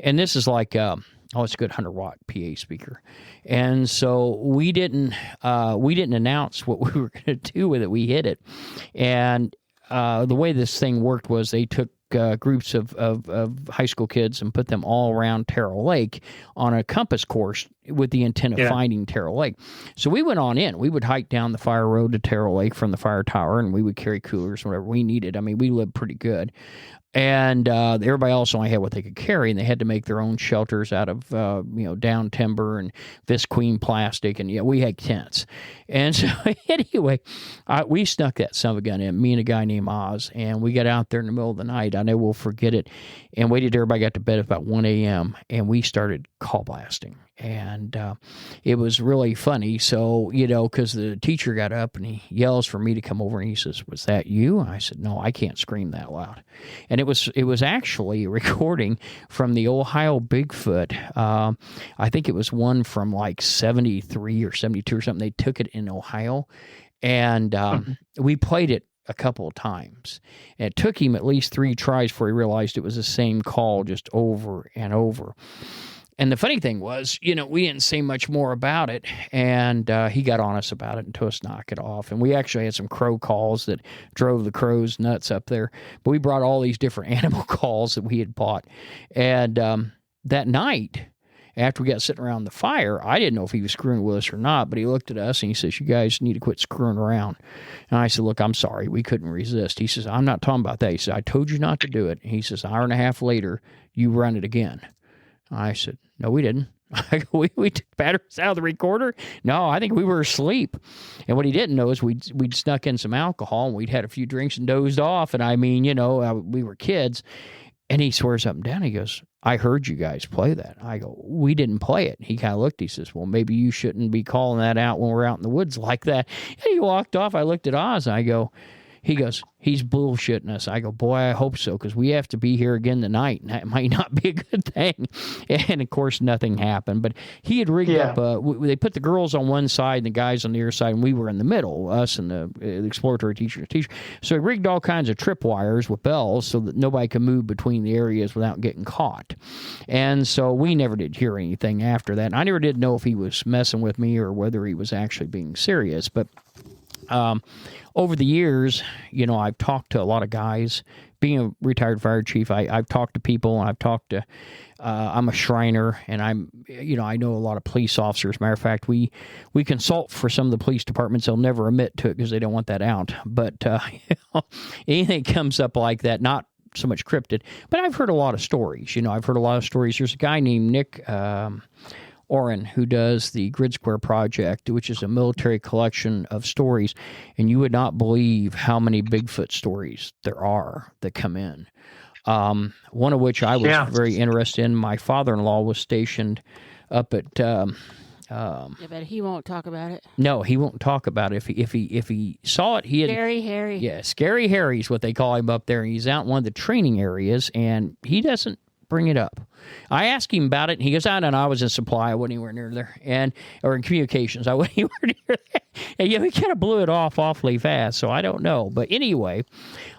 S2: And this is like... it's a good 100-watt PA speaker, and so we didn't announce what we were going to do with it. We hit it, and the way this thing worked was they took groups of high school kids and put them all around Terrell Lake on a compass course with the intent of finding Terrell Lake. So we went on in. We would hike down the fire road to Terrell Lake from the fire tower, and we would carry coolers, whatever we needed. I mean, we lived pretty good. And everybody else only had what they could carry, and they had to make their own shelters out of down timber and visqueen plastic, and we had tents. And so anyway, we snuck that son of a gun in, me and a guy named Oz, and we got out there in the middle of the night. I know we'll forget it, and waited till everybody got to bed at about 1 a.m., and we started call blasting. And it was really funny. So, because the teacher got up and he yells for me to come over and he says, "Was that you?" I said, "No, I can't scream that loud." And it was actually a recording from the Ohio Bigfoot. I think it was one from like 73 or 72 or something. They took it in Ohio, and we played it a couple of times. And it took him at least 3 tries before he realized it was the same call just over and over. And the funny thing was, we didn't say much more about it, and he got on us about it and told us to knock it off. And we actually had some crow calls that drove the crows nuts up there. But we brought all these different animal calls that we had bought. And that night, after we got sitting around the fire, I didn't know if he was screwing with us or not, but he looked at us and he says, "You guys need to quit screwing around." And I said, "Look, I'm sorry. We couldn't resist." He says, "I'm not talking about that." He said, "I told you not to do it." And he says, "An hour and a half later, you run it again." I said, "No, we didn't." We took batteries out of the recorder. No, I think we were asleep. And what he didn't know is we'd snuck in some alcohol and we'd had a few drinks and dozed off. And I mean, we were kids. And he swears up and down. He goes, "I heard you guys play that." I go, "We didn't play it." He kind of looked. He says, "Well, maybe you shouldn't be calling that out when we're out in the woods like that." And he walked off. I looked at Oz. And I go, he goes, "He's bullshitting us." I go, "Boy, I hope so, because we have to be here again tonight, and that might not be a good thing." And, of course, nothing happened. But he had rigged up, they put the girls on one side and the guys on the other side, and we were in the middle, us and the exploratory teacher. So he rigged all kinds of tripwires with bells so that nobody could move between the areas without getting caught. And so we never did hear anything after that. And I never did know if he was messing with me or whether he was actually being serious. But over the years, I've talked to a lot of guys, being a retired fire chief, I've talked to people, and I've talked to. I'm a Shriner, and I know a lot of police officers. Matter of fact, we consult for some of the police departments. They'll never admit to it because they don't want that out. But anything comes up like that, not so much cryptid, but I've heard a lot of stories. I've heard a lot of stories. There's a guy named Nick Oren, who does the Grid Square Project, which is a military collection of stories, and you would not believe how many Bigfoot stories there are that come in. One of which I was very interested in. My father-in-law was stationed up at.
S3: But he won't talk about it.
S2: No, he won't talk about it. If he saw it, he had.
S3: Scary Harry.
S2: Yeah, Scary Harry's what they call him up there. He's out in one of the training areas, and he doesn't bring it up. I asked him about it, and he goes, "I don't know. I was in supply. I wasn't anywhere near there, or in communications. I wasn't anywhere near there." And he kind of blew it off awfully fast. So I don't know. But anyway,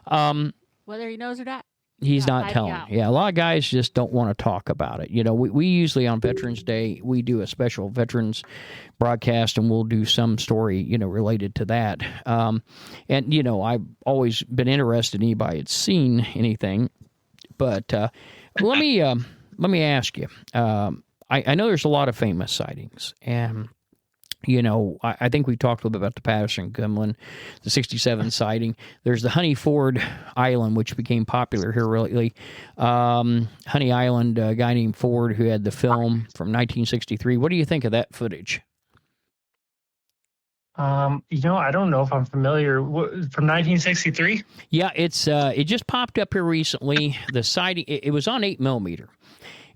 S3: whether he knows or not.
S2: He's not telling. Yeah, a lot of guys just don't want to talk about it. We usually on Veterans Day, we do a special veterans broadcast, and we'll do some story, related to that. And, I've always been interested in anybody that's seen anything. But let me ask you. I know there's a lot of famous sightings, and I think we talked a little bit about the Patterson-Gimlin, the 67 sighting. There's the Honey Ford Island, which became popular here lately. Honey Island, a guy named Ford who had the film from 1963. What do you think of that footage?
S4: I don't know if I'm familiar. From 1963?
S2: Yeah, it just popped up here recently. The sighting, it was on 8mm.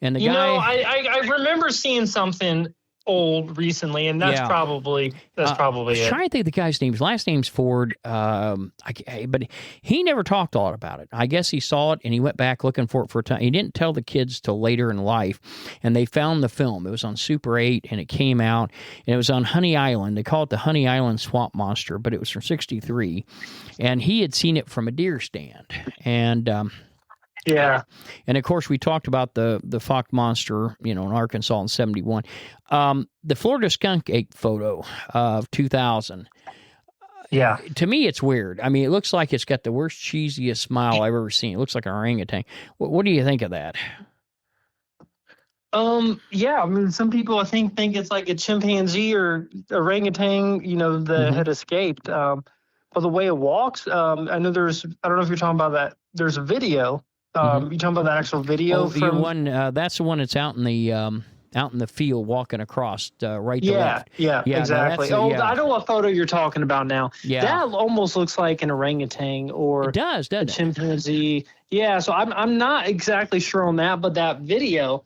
S2: And the guy...
S4: I remember seeing something old recently, and that's probably it.
S2: I'm trying to think of the guy's name. His last name's Ford, but he never talked a lot about it. I guess he saw it and he went back looking for it for a time. He didn't tell the kids till later in life, and they found the film. It was on Super 8, and it came out, and it was on Honey Island. They call it the Honey Island Swamp Monster, but it was from 63, and he had seen it from a deer stand, and
S4: yeah.
S2: And of course, we talked about the Fox monster, in Arkansas in 71. The Florida skunk ape photo of 2000.
S4: Yeah.
S2: To me, it's weird. I mean, it looks like it's got the worst, cheesiest smile I've ever seen. It looks like an orangutan. What do you think of that?
S4: Yeah, I mean, some people I think it's like a chimpanzee or orangutan, that had escaped. But the way it walks, I know I don't know if you're talking about that. There's a video. You talking about that actual video?
S2: That's the one that's out in the field walking across right to left.
S4: Yeah, exactly. I know what photo you're talking about now.
S2: Yeah.
S4: That almost looks like an orangutan or
S2: it does, doesn't
S4: a chimpanzee. Yeah, so I'm not exactly sure on that, but that video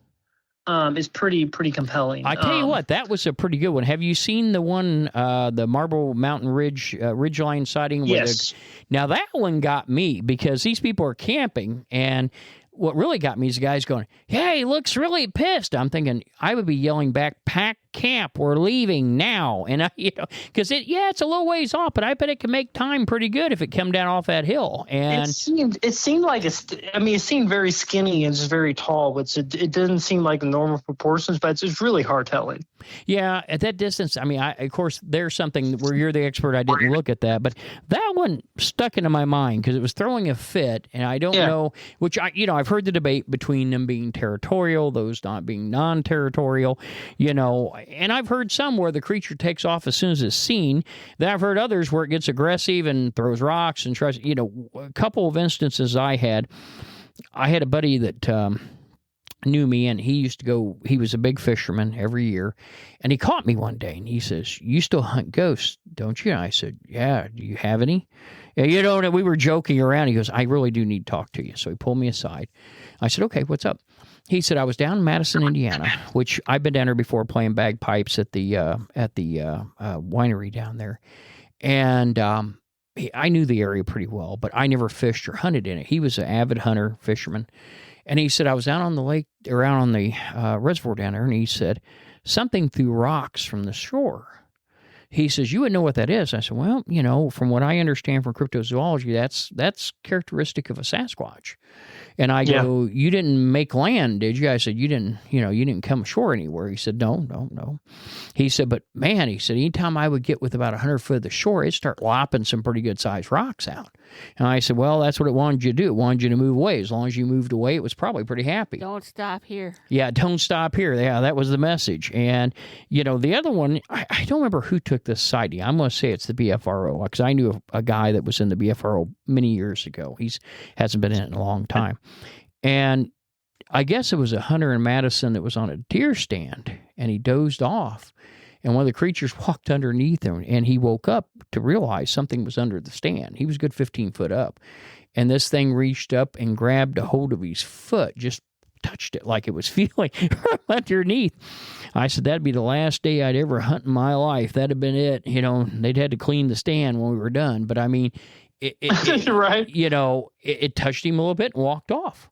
S4: is pretty compelling.
S2: I tell you what, that was a pretty good one. Have you seen the one, the Marble Mountain Ridgeline sighting?
S4: Yes.
S2: Now that one got me because these people are camping, and what really got me is the guys going, "Hey, he looks really pissed." I'm thinking I would be yelling back, "Pack camp, we're leaving now." And because it's a little ways off, but I bet it can make time pretty good if it come down off that hill. And
S4: it seemed like it seemed very skinny and just very tall, but it didn't seem like normal proportions. But it's really hard telling.
S2: Yeah, at that distance, I mean, of course, there's something where you're the expert. I didn't look at that, but that one stuck into my mind because it was throwing a fit, and I don't know which I've heard the debate between them being territorial, those not being non-territorial, and I've heard some where the creature takes off as soon as it's seen. Then I've heard others where it gets aggressive and throws rocks and tries. A couple of instances I had a buddy that knew me, and he used to go. He was a big fisherman every year, and he caught me one day, and he says, "You still hunt ghosts, don't you?" And I said, "Yeah. Do you have any?" And we were joking around. He goes, "I really do need to talk to you." So he pulled me aside. I said, "Okay, what's up?" He said, "I was down in Madison, Indiana, which I've been down there before playing bagpipes at the winery down there. And I knew the area pretty well, but I never fished or hunted in it. He was an avid hunter, fisherman. And he said, I was down on the lake, around on the reservoir down there, and he said, something threw rocks from the shore. He says, you wouldn't know what that is. I said, well, from what I understand from cryptozoology, that's characteristic of a Sasquatch. And I go, you didn't make land, did you? I said, you didn't come ashore anywhere. He said, no. He said, but man, he said, anytime I would get with about 100 foot of the shore, it'd start lopping some pretty good sized rocks out. And I said, well, that's what it wanted you to do. It wanted you to move away. As long as you moved away, it was probably pretty happy.
S3: Don't stop here.
S2: Yeah, don't stop here. Yeah, that was the message. And, the other one, I don't remember who took this sighting. I'm going to say it's the BFRO, because I knew a guy that was in the BFRO many years ago. Hasn't been in it in a long time. And I guess it was a hunter in Madison that was on a deer stand, and he dozed off. And one of the creatures walked underneath him, and he woke up to realize something was under the stand. He was a good 15 foot up. And this thing reached up and grabbed a hold of his foot, just touched it like it was feeling underneath. I said, that'd be the last day I'd ever hunt in my life. That'd have been it. They'd had to clean the stand when we were done. But I mean, it
S4: right.
S2: It touched him a little bit and walked off.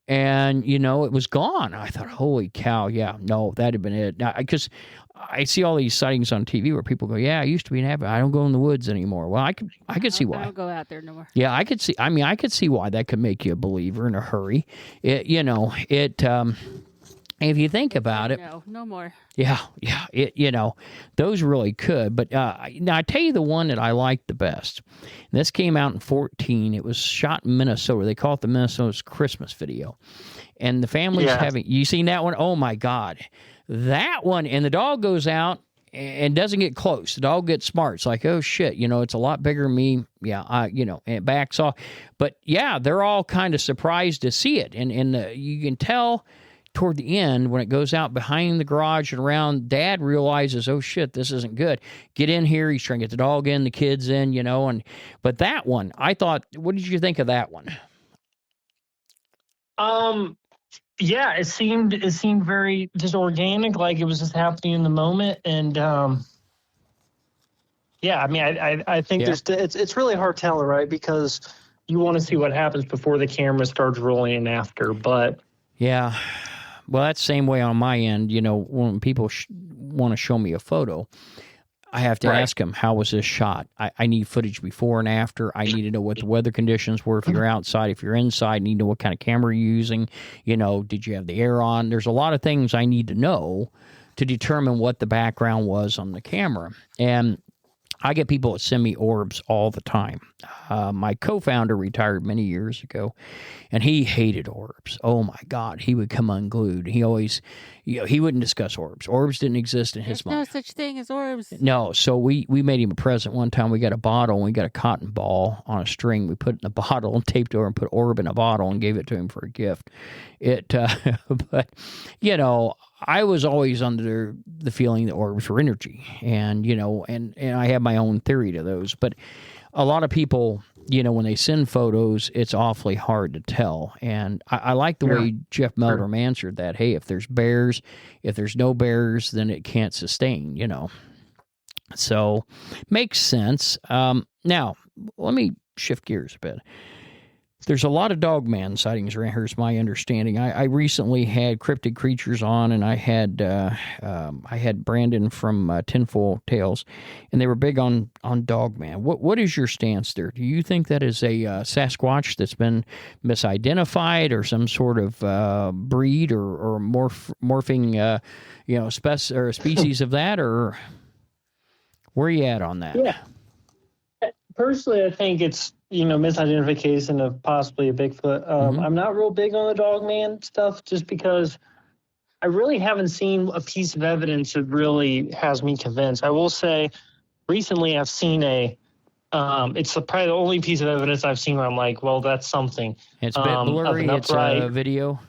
S2: And, it was gone. I thought, holy cow, yeah, no, that'd have been it. Because I see all these sightings on TV where people go, yeah, I used to be an avid. I don't go in the woods anymore. Well, I could see why.
S3: I don't go out there no more.
S2: Yeah, I could see why that could make you a believer in a hurry. If you think about it.
S3: No more.
S2: Yeah. Those really could. But now I tell you the one that I liked the best. This came out in 2014. It was shot in Minnesota. They call it the Minnesota's Christmas video. And the family's you seen that one? Oh my God. That one, and the dog goes out and doesn't get close. The dog gets smart. It's like, oh shit, it's a lot bigger than me. Yeah, and it backs off. But yeah, they're all kind of surprised to see it. And you can tell toward the end, when it goes out behind the garage and around, Dad realizes, oh shit, this isn't good. Get in here. He's trying to get the dog in, the kids in, but that one, I thought, what did you think of that one?
S4: Yeah, it seemed very just organic, like it was just happening in the moment. And I mean, I think it's really hard telling, right? Because you want to see what happens before the camera starts rolling in after, but
S2: yeah. Well, that's the same way on my end. When people want to show me a photo, I have to ask them, how was this shot? I need footage before and after. I need to know what the weather conditions were. If you're outside, if you're inside, I need to know what kind of camera you're using. Did you have the air on? There's a lot of things I need to know to determine what the background was on the camera. And I get people that send me orbs all the time. My co-founder retired many years ago, and he hated orbs. Oh my God, he would come unglued. He always, he wouldn't discuss orbs. Orbs didn't exist in his mind.
S3: There's no such thing as orbs.
S2: No, so we made him a present one time. We got a bottle, and we got a cotton ball on a string. We put it in a bottle and taped it over and put orb in a bottle and gave it to him for a gift. But I was always under the feeling that orbs were energy, and I have my own theory to those. But a lot of people, when they send photos, it's awfully hard to tell. And I like the way Jeff Meldrum answered that. Hey, if there's bears, if there's no bears, then it can't sustain. So makes sense. Now let me shift gears a bit. There's a lot of dogman sightings around here, is my understanding. I recently had Cryptid Creatures on, and I had Brandon from Tinfoil Tales, and they were big on dogman. What is your stance there? Do you think that is a Sasquatch that's been misidentified, or some sort of breed or morphing, or species of that, or where are you at on that?
S4: Yeah. Personally, I think it's misidentification of possibly a Bigfoot. I'm not real big on the dogman stuff, just because I really haven't seen a piece of evidence that really has me convinced. I will say, recently I've seen it's probably the only piece of evidence I've seen where I'm like, well, that's something.
S2: It's a bit blurry. It's a video.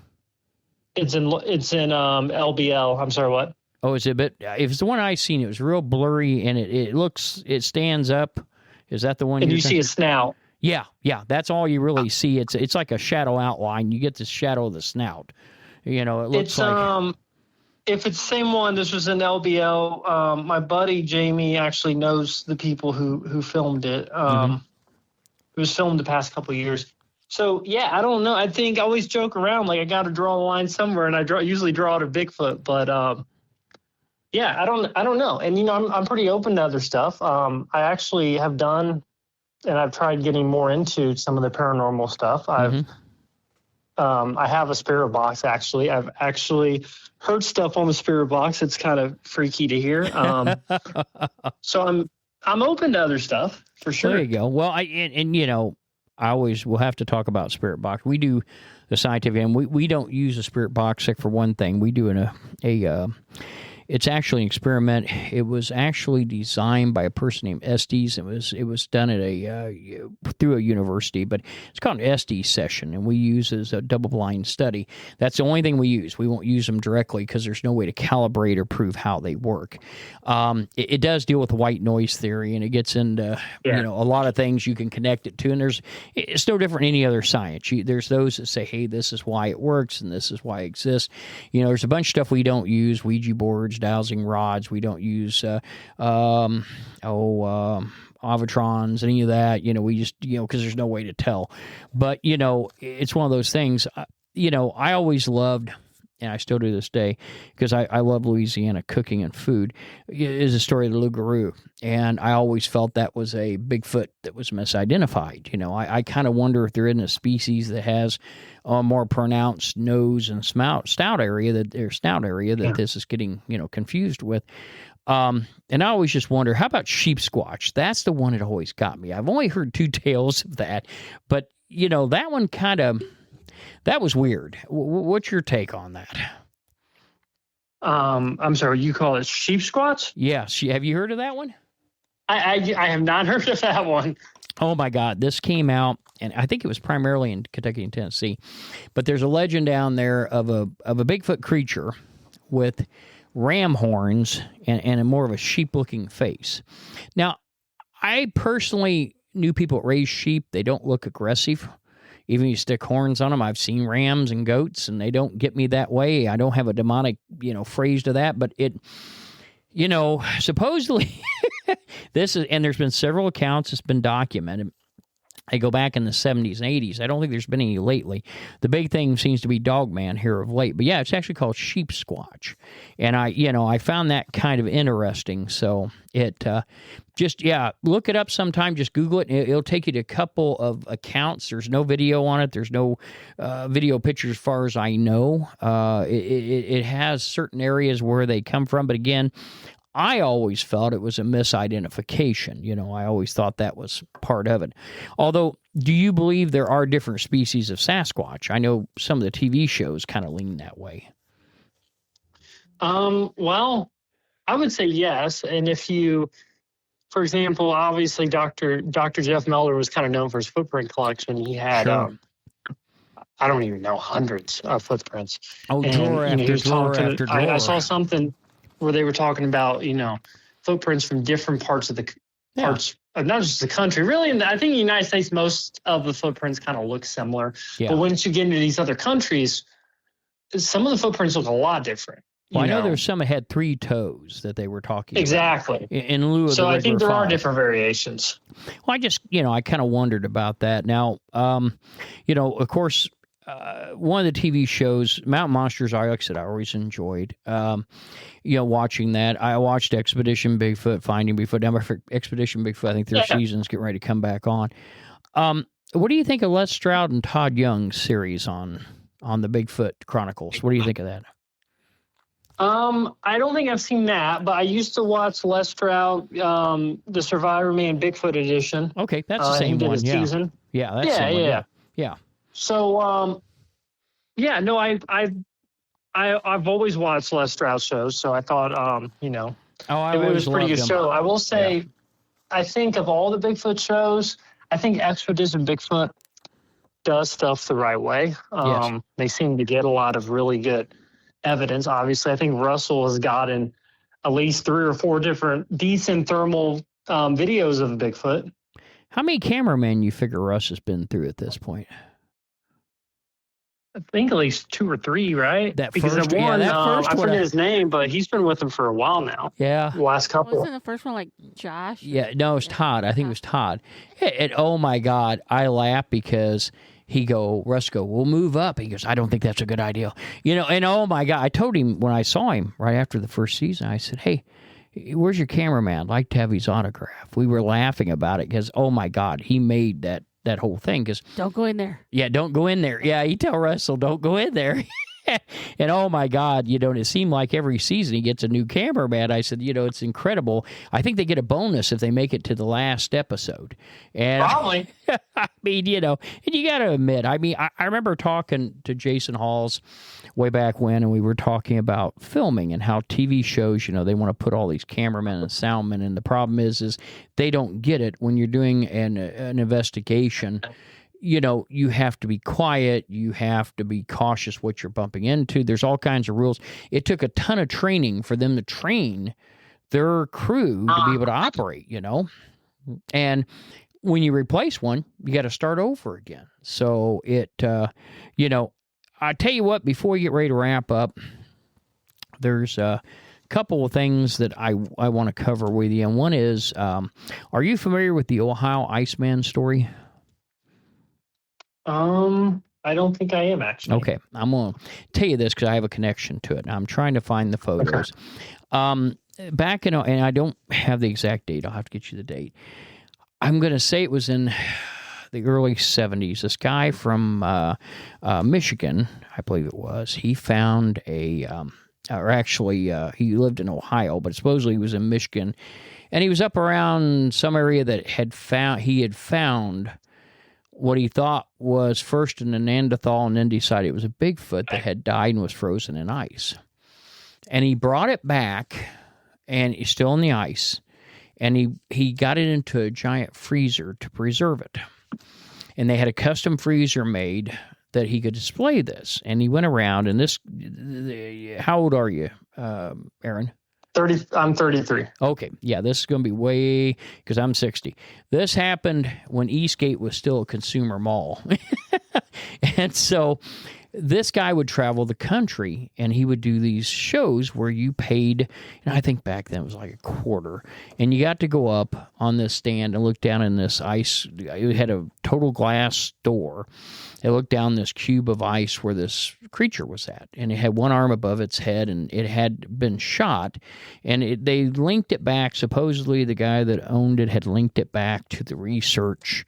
S4: It's in LBL. I'm sorry, what?
S2: Oh, it's a bit. If it's the one I seen, it was real blurry, and it stands up. Is that the one?
S4: And you see a snout.
S2: Yeah, that's all you really see. It's like a shadow outline. You get the shadow of the snout. It looks like.
S4: If it's the same one, this was in LBL. My buddy Jamie actually knows the people who filmed it. It was filmed the past couple of years. So yeah, I don't know. I think I always joke around like I got to draw a line somewhere, and I usually draw it a Bigfoot. But Yeah, I don't know. And, I'm pretty open to other stuff. I actually have done, and I've tried getting more into some of the paranormal stuff. I have a spirit box, actually. I've actually heard stuff on the spirit box. It's kind of freaky to hear. So I'm open to other stuff for sure.
S2: There you go. Well, I always will have to talk about spirit box. We do the scientific, and we don't use a spirit box except for one thing. We do it's actually an experiment. It was actually designed by a person named Estes. It was done at through a university, but it's called an Estes session, and we use it as a double-blind study. That's the only thing we use. We won't use them directly because there's no way to calibrate or prove how they work. It does deal with white noise theory, and it gets into a lot of things you can connect it to. And it's no different than any other science. There's those that say, hey, this is why it works, and this is why it exists. There's a bunch of stuff we don't use, Ouija boards, dowsing rods. We don't use Avatrons, any of that. We just because there's no way to tell. But it's one of those things. I always loved, and I still do this day, because I love Louisiana cooking and food, is the story of the loup-garou. And I always felt that was a Bigfoot that was misidentified. I kind of wonder if there isn't a species that has a more pronounced nose and snout area that this is getting, confused with. And I always just wonder, how about sheep squatch? That's the one that always got me. I've only heard two tales of that, but that one that was weird. What's your take on that?
S4: I'm sorry, you call it sheep squatch?
S2: Yes. Have you heard of that one?
S4: I have not heard of that one.
S2: Oh my God. This came out, and I think it was primarily in Kentucky and Tennessee, but there's a legend down there of a Bigfoot creature with ram horns and a more of a sheep-looking face. Now, I personally knew people that raise sheep. They don't look aggressive. Even if you stick horns on them, I've seen rams and goats, and they don't get me that way. I don't have a demonic, phrase to that, but it, supposedly and there's been several accounts, it's been documented. I go back in the 70s and 80s. I don't think there's been any lately. The big thing seems to be Dogman here of late. But yeah, it's actually called sheep squatch. And I found that kind of interesting. So it look it up sometime. Just Google it. It'll take you to a couple of accounts. There's no video on it. There's no video pictures as far as I know. It has certain areas where they come from. But again, I always felt it was a misidentification. I always thought that was part of it. Although, do you believe there are different species of Sasquatch? I know some of the TV shows kind of lean that way.
S4: Well, I would say yes. And if you, for example, obviously Dr. Jeff Melder was kind of known for his footprint collection. He had,
S2: Sure.
S4: I don't even know, hundreds of footprints.
S2: Oh, drawer after drawer after drawer.
S4: I saw something where they were talking about, footprints from different parts of the parts, not just the country. Really, I think in the United States, most of the footprints kind of look similar. Yeah. But once you get into these other countries, some of the footprints look a lot different.
S2: Well, I know there's some that had 3 toes that they were talking
S4: exactly.
S2: about. In lieu of
S4: so
S2: the
S4: I think there
S2: 5.
S4: are different variations.
S2: Well, I just, I kind of wondered about that. Now, of course, one of the TV shows, Mountain Monsters, I always enjoyed. Watching that. I watched Expedition Bigfoot, Finding Bigfoot. Now, Expedition Bigfoot, I think their season's getting ready to come back on. What do you think of Les Stroud and Todd Young's series on the Bigfoot Chronicles? What do you think of that?
S4: I don't think I've seen that, but I used to watch Les Stroud, the Survivor Man Bigfoot edition.
S2: Okay, that's the same one. Yeah,
S4: season.
S2: Yeah, that's the same one. Yeah.
S4: So, I've always watched Les Stroud shows, so I thought, it was a pretty good show. I will say, I think of all the Bigfoot shows, I think Expedition Bigfoot does stuff the right way.
S2: Yes.
S4: They seem to get a lot of really good evidence. Obviously, I think Russell has gotten at least 3 or 4 different decent thermal videos of Bigfoot.
S2: How many cameramen you figure Russ has been through at this point?
S4: I think at least 2 or 3, right?
S2: That
S4: because
S2: first,
S4: one, I
S2: one.
S4: forget his name, but he's been with him for a while now.
S2: Yeah.
S4: The last couple.
S3: Wasn't the first one like Josh?
S2: Yeah, no, it was Todd. I think it was Todd. And oh my God, I laugh because Russ go, we'll move up. He goes, I don't think that's a good idea. And oh my God, I told him when I saw him right after the first season, I said, hey, where's your cameraman? I'd like to have his autograph. We were laughing about it because, oh my God, he made that whole thing. Cause,
S3: don't go in there.
S2: Yeah, don't go in there. Yeah, you tell Russell, don't go in there. And oh my God, it seemed like every season he gets a new cameraman. I said, it's incredible. I think they get a bonus if they make it to the last episode. And
S4: probably.
S2: I mean, and you got to admit, I remember talking to Jason Halls way back when, and we were talking about filming and how TV shows, they want to put all these cameramen and soundmen, and the problem is they don't get it when you're doing an investigation. You have to be quiet. You have to be cautious what you're bumping into. There's all kinds of rules. It took a ton of training for them to train their crew to be able to operate, And when you replace one, you got to start over again. So I tell you what, before we get ready to wrap up, there's a couple of things that I want to cover with you. And one is, are you familiar with the Ohio Iceman story?
S4: I don't think I am, actually.
S2: Okay. I'm going to tell you this because I have a connection to it. I'm trying to find the photos. Okay. Back in, and I don't have the exact date. I'll have to get you the date. I'm going to say it was in the early 70s. This guy from Michigan, I believe it was, he found he lived in Ohio, but supposedly he was in Michigan. And he was up around some area that he had found what he thought was first an Neanderthal, and then decided it was a Bigfoot that had died and was frozen in ice. And he brought it back, and it's still in the ice, and he got it into a giant freezer to preserve it. And they had a custom freezer made that he could display this. And he went around, and how old are you, Aaron?
S4: I'm 33.
S2: Okay, yeah, this is going to be because I'm 60. This happened when Eastgate was still a consumer mall. And so this guy would travel the country, and he would do these shows where you paid, and I think back then it was like a quarter, and you got to go up on this stand and look down in this ice. It had a total glass door. It looked down this cube of ice where this creature was at, and it had one arm above its head, and it had been shot, and they linked it back. Supposedly the guy that owned it had linked it back to the research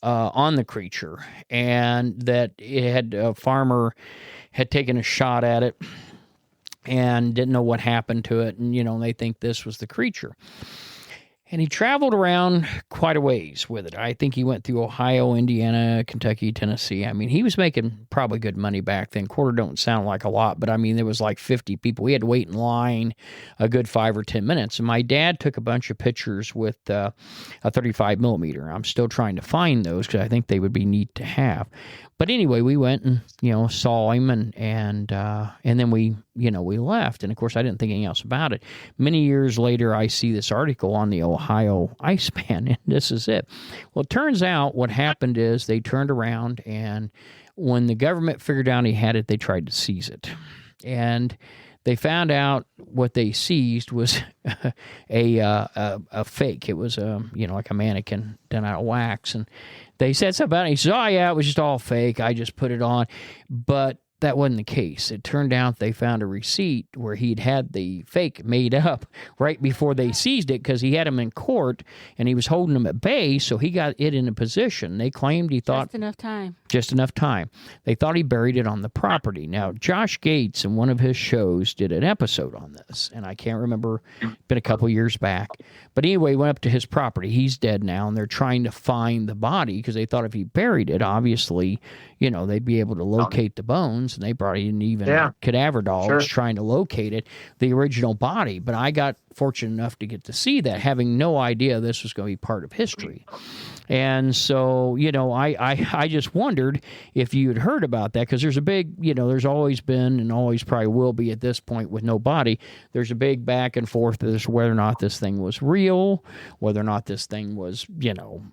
S2: on the creature, and that a farmer had taken a shot at it and didn't know what happened to it, and they think this was the creature. And he traveled around quite a ways with it. I think he went through Ohio, Indiana, Kentucky, Tennessee. I mean, he was making probably good money back then. Quarter don't sound like a lot, but I mean, there was like 50 people. We had to wait in line a good 5 or 10 minutes. And my dad took a bunch of pictures with a 35 millimeter. I'm still trying to find those because I think they would be neat to have. But anyway, we went and saw him, and then we left. And of course, I didn't think anything else about it. Many years later, I see this article on the Ohio Iceman, and this is it. Well, it turns out what happened is they turned around, and when the government figured out he had it, they tried to seize it, and they found out what they seized was a fake. It was like a mannequin done out of wax, and they said something about it. He said, "Oh yeah, it was just all fake. I just put it on," but that wasn't the case. It turned out they found a receipt where he'd had the fake made up right before they seized it because he had him in court and he was holding him at bay, so he got it in a position. They claimed he thought... Just enough time. They thought he buried it on the property. Now, Josh Gates in one of his shows did an episode on this, and I can't remember, been a couple years back. But anyway, he went up to his property. He's dead now, and they're trying to find the body because they thought if he buried it, obviously, they'd be able to locate the bones, and they brought in even cadaver dogs trying to locate it, the original body. But I got fortunate enough to get to see that, having no idea this was going to be part of history. And so, I just wondered if you had heard about that, because there's a big, there's always been and always probably will be at this point with no body. There's a big back and forth as to whether or not this thing was real, whether or not this thing was,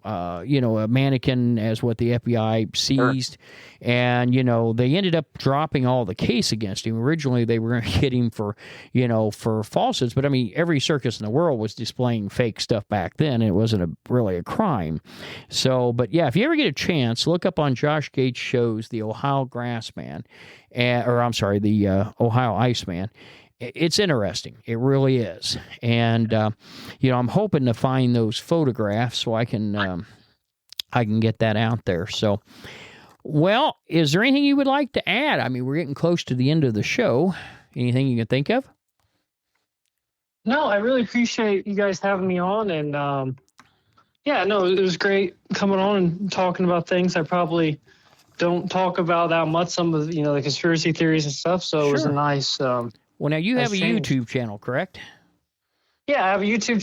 S2: a mannequin as what the FBI seized. And, they ended up dropping all the case against him. Originally, they were going to get him for falsehoods. But, I mean, every circus in the world was displaying fake stuff back then. It wasn't really a crime. So, but yeah, if you ever get a chance, look up on Josh Gates' shows, the Ohio Grassman, the Ohio Iceman. It's interesting. It really is. And, I'm hoping to find those photographs so I can get that out there. So, well, is there anything you would like to add? I mean, we're getting close to the end of the show. Anything you can think of?
S4: No, I really appreciate you guys having me on. And, it was great coming on and talking about things I probably don't talk about that much, some of, the conspiracy theories and stuff. So It was a nice...
S2: well, now you have a YouTube channel, correct?
S4: Yeah, I have a YouTube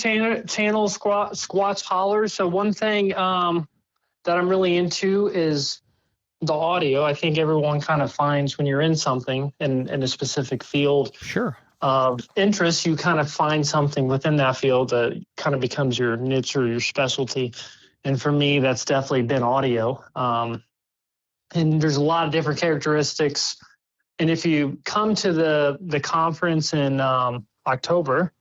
S4: channel, Squatch Hallow. So one thing that I'm really into is the audio. I think everyone kind of finds when you're in something in a specific field of interest, you kind of find something within that field that kind of becomes your niche or your specialty. And for me, that's definitely been audio. And there's a lot of different characteristics. And if you come to the conference in October,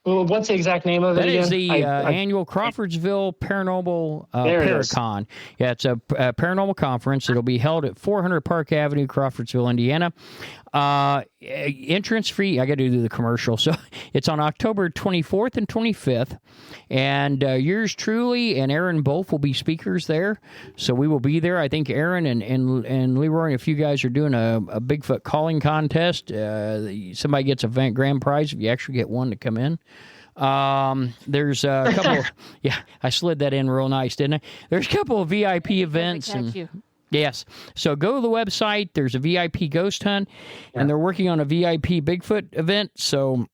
S4: what's the exact name of it again?
S2: That is the annual Crawfordsville Paranormal Paracon. Yeah, it's a paranormal conference. It'll be held at 400 Park Avenue, Crawfordsville, Indiana. Entrance free. I got to do the commercial. So it's on October 24th and 25th. And yours truly and Aaron both will be speakers there. So we will be there. I think Aaron and Leroy and a few guys are doing a Bigfoot calling contest. Somebody gets a grand prize if you actually get one to come in. There's a couple. I slid that in real nice, didn't I? There's a couple of VIP events. Yes. So go to the website. There's a VIP ghost hunt, and they're working on a VIP Bigfoot event. So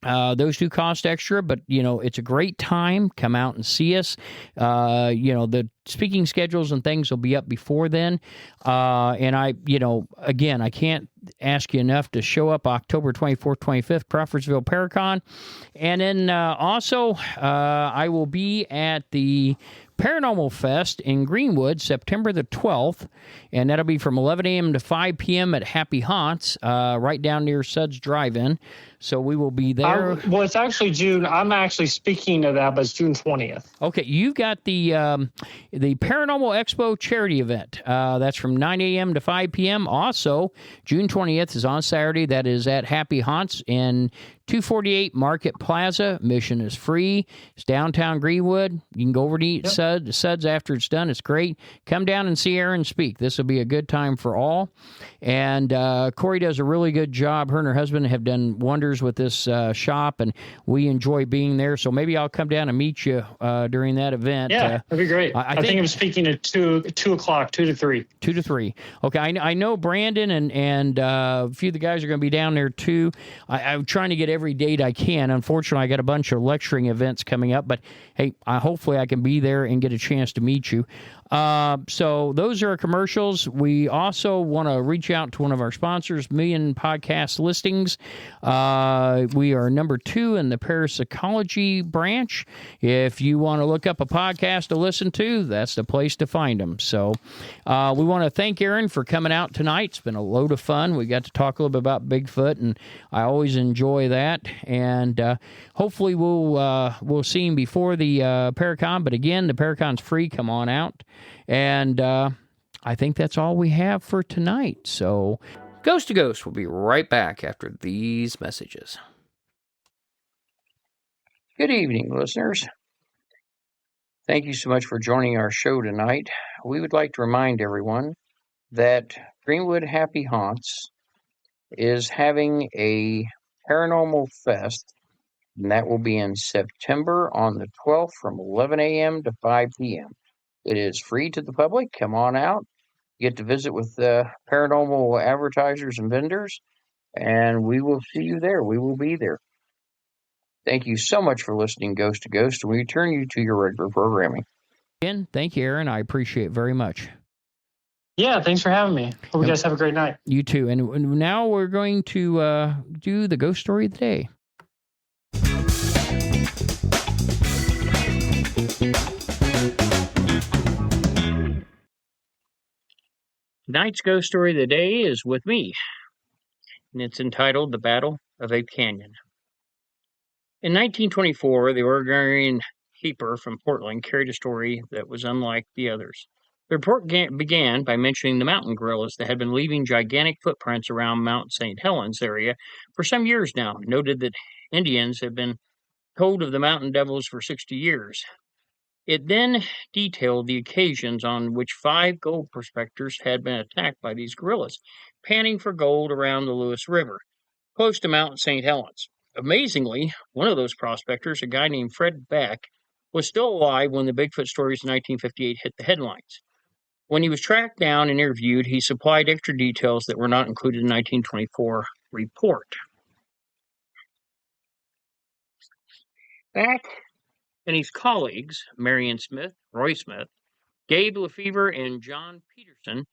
S2: those do cost extra, but, it's a great time. Come out and see us. The speaking schedules and things will be up before then. And I can't ask you enough to show up October 24th, 25th, Crawfordsville Paracon. And then also I will be at the Paranormal Fest in Greenwood, September the 12th, and that'll be from 11 a.m. to 5 p.m. at Happy Haunts, right down near Suds Drive-In. So we will be there.
S4: Well, it's actually June. I'm actually speaking of that, but it's June 20th.
S2: Okay, you've got the Paranormal Expo charity event. That's from 9 a.m. to 5 p.m. Also, June 20th is on Saturday. That is at Happy Haunts in 248 Market Plaza. Admission is free. It's downtown Greenwood. You can go over to eat Suds after it's done. It's great. Come down and see Aaron speak. This will be a good time for all. And Corey does a really good job. Her and her husband have done wonders with this shop, and we enjoy being there. So maybe I'll come down and meet you during that event.
S4: Yeah, that'd be great. I think I'm speaking at 2 o'clock, 2 to 3. 2
S2: to 3. Okay, I know Brandon and a few of the guys are going to be down there too. I'm trying to get every date I can. Unfortunately, I got a bunch of lecturing events coming up, but hey, hopefully I can be there and get a chance to meet you. So those are our commercials. We also want to reach out to one of our sponsors, Million Podcast Listings. We are number 2 in the parapsychology branch. If you want to look up a podcast to listen to, that's the place to find them. So we want to thank Aaron for coming out tonight. It's been a load of fun. We got to talk a little bit about Bigfoot, and I always enjoy that. And hopefully we'll see him before the Paracon. But again, the Paracon's free. Come on out. And I think that's all we have for tonight. So Ghost to Ghost will be right back after these messages. Good evening, listeners. Thank you so much for joining our show tonight. We would like to remind everyone that Greenwood Happy Haunts is having a paranormal fest, and that will be in September on the 12th from 11 a.m. to 5 p.m. It is free to the public. Come on out. You get to visit with paranormal advertisers and vendors, and we will see you there. We will be there. Thank you so much for listening, Ghost to Ghost, and we return you to your regular programming. Again, thank you, Aaron. I appreciate it very much.
S4: Yeah, thanks for having me. Hope you guys have a great night.
S2: You too. And now we're going to do the ghost story of the day. Tonight's ghost story of the day is with me, and it's entitled The Battle of Ape Canyon. In 1924, the Oregonian keeper from Portland carried a story that was unlike the others. The report began by mentioning the mountain gorillas that had been leaving gigantic footprints around Mount St. Helens area for some years now. It noted that Indians had been told of the mountain devils for 60 years. It then detailed the occasions on which 5 gold prospectors had been attacked by these gorillas, panning for gold around the Lewis River, close to Mount St. Helens. Amazingly, one of those prospectors, a guy named Fred Beck, was still alive when the Bigfoot stories in 1958 hit the headlines. When he was tracked down and interviewed, he supplied extra details that were not included in the 1924 report. Beck and his colleagues, Marion Smith, Roy Smith, Gabe Lefevre, and John Peterson,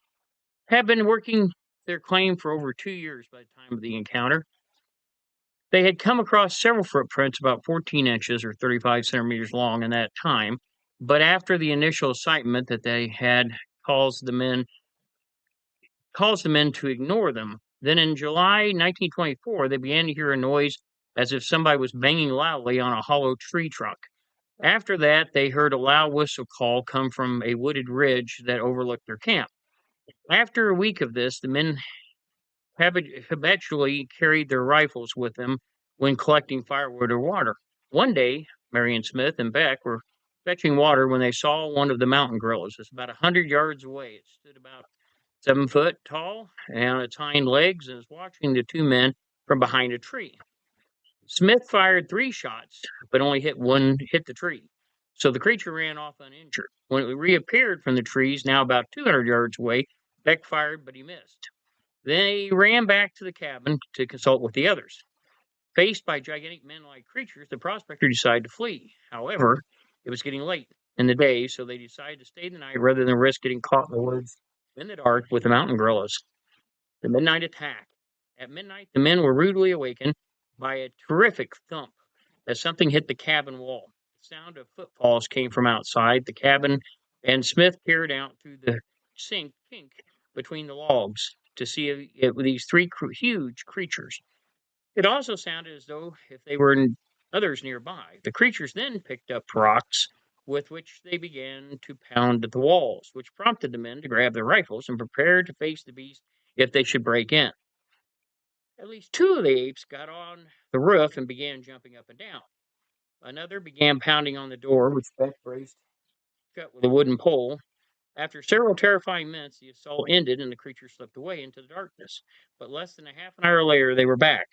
S2: have been working their claim for over 2 years by the time of the encounter. They had come across several footprints about 14 inches or 35 centimeters long in that time, but after the initial excitement that they had caused the men to ignore them. Then in July 1924, they began to hear a noise as if somebody was banging loudly on a hollow tree trunk. After that, they heard a loud whistle call come from a wooded ridge that overlooked their camp. After a week of this, the men habitually carried their rifles with them when collecting firewood or water. One day, Marion Smith and Beck were fetching water when they saw one of the mountain gorillas. It's about 100 yards away. It stood about 7 foot tall and on its hind legs and was watching the 2 men from behind a tree. Smith fired 3 shots, but only hit the tree. So the creature ran off uninjured. When it reappeared from the trees, now about 200 yards away, Beck fired, but he missed. They ran back to the cabin to consult with the others. Faced by gigantic men-like creatures, the prospector decided to flee. However, it was getting late in the day, so they decided to stay the night rather than risk getting caught in the woods in the dark with the mountain gorillas. The midnight attack. At midnight, the men were rudely awakened by a terrific thump as something hit the cabin wall. The sound of footfalls came from outside the cabin, and Smith peered out through the kink between the logs to see these 3 huge creatures. It also sounded as though if they were others nearby. The creatures then picked up rocks with which they began to pound at the walls, which prompted the men to grab their rifles and prepare to face the beast if they should break in. At least 2 of the apes got on the roof and began jumping up and down. Another began pounding on the door, which Beck braced shut with a wooden pole. After several terrifying minutes, the assault ended and the creature slipped away into the darkness. But less than a half an hour later, they were back.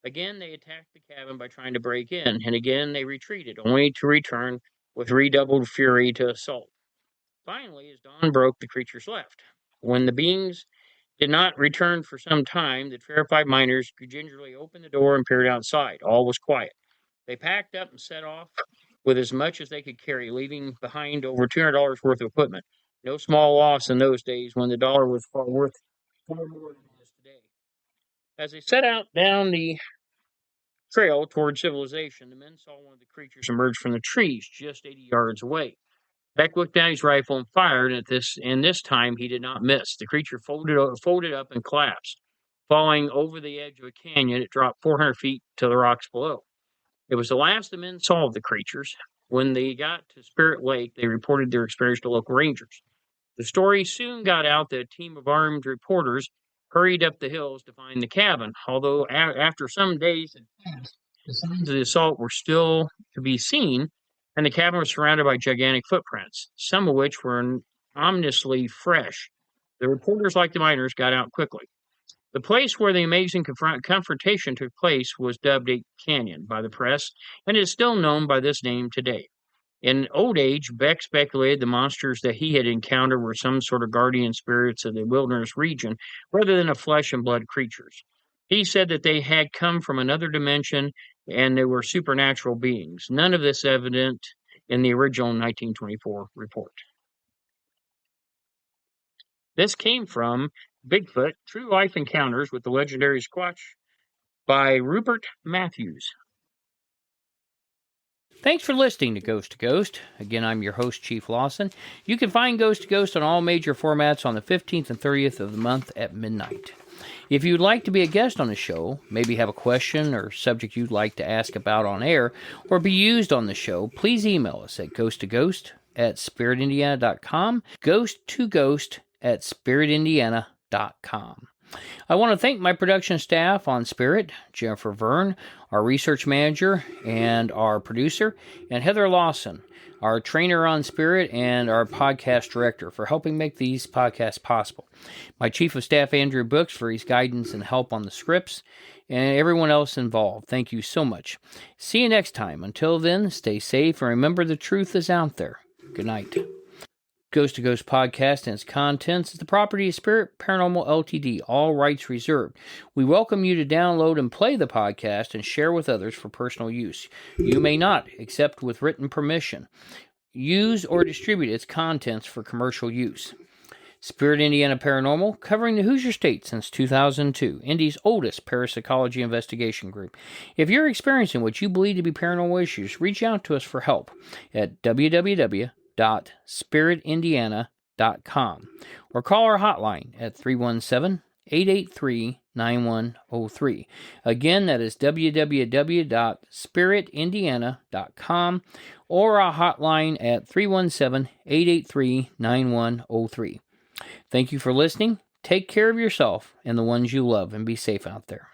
S2: Again, they attacked the cabin by trying to break in, and again they retreated, only to return with redoubled fury to assault. Finally, as dawn broke, the creatures left. When the beings did not return for some time, the terrified miners gingerly opened the door and peered outside. All was quiet. They packed up and set off with as much as they could carry, leaving behind over $200 worth of equipment. No small loss in those days when the dollar was worth far more than it is today. As they set out down the trail toward civilization, the men saw one of the creatures emerge from the trees just 80 yards away. Beck looked down his rifle and fired at this, and this time he did not miss. The creature folded up and collapsed. Falling over the edge of a canyon, it dropped 400 feet to the rocks below. It was the last the men saw of the creatures. When they got to Spirit Lake, they reported their experience to local rangers. The story soon got out that a team of armed reporters hurried up the hills to find the cabin, although after some days had passed, the signs of the assault were still to be seen, and the cabin was surrounded by gigantic footprints, some of which were ominously fresh. The reporters, like the miners, got out quickly. The place where the amazing confrontation took place was dubbed Ape Canyon by the press, and is still known by this name today. In old age, Beck speculated the monsters that he had encountered were some sort of guardian spirits of the wilderness region, rather than flesh and blood creatures. He said that they had come from another dimension and they were supernatural beings. None of this evident in the original 1924 report. This came from Bigfoot, True Life Encounters with the Legendary Squatch by Rupert Matthews. Thanks for listening to Ghost to Ghost. Again, I'm your host, Chief Lawson. You can find Ghost to Ghost on all major formats on the 15th and 30th of the month at midnight. If you'd like to be a guest on the show, maybe have a question or subject you'd like to ask about on air or be used on the show, please email us at ghosttoghost@spiritindiana.com, ghosttoghost@spiritindiana.com. I want to thank my production staff on Spirit, Jennifer Verne, our research manager and our producer, and Heather Lawson, our trainer on Spirit and our podcast director, for helping make these podcasts possible. My chief of staff, Andrew Brooks, for his guidance and help on the scripts, and everyone else involved. Thank you so much. See you next time. Until then, stay safe and remember the truth is out there. Good night. Ghost to Ghost podcast and its contents is the property of Spirit Paranormal Ltd., all rights reserved. We welcome you to download and play the podcast and share with others for personal use. You may not, except with written permission, use or distribute its contents for commercial use. Spirit Indiana Paranormal, covering the Hoosier State since 2002, Indy's oldest parapsychology investigation group. If you're experiencing what you believe to be paranormal issues, reach out to us for help at www.spiritindiana.com or call our hotline at 317-883-9103. Again, that is www.spiritindiana.com or our hotline at 317-883-9103. Thank you for listening. Take care of yourself and the ones you love, and be safe out there.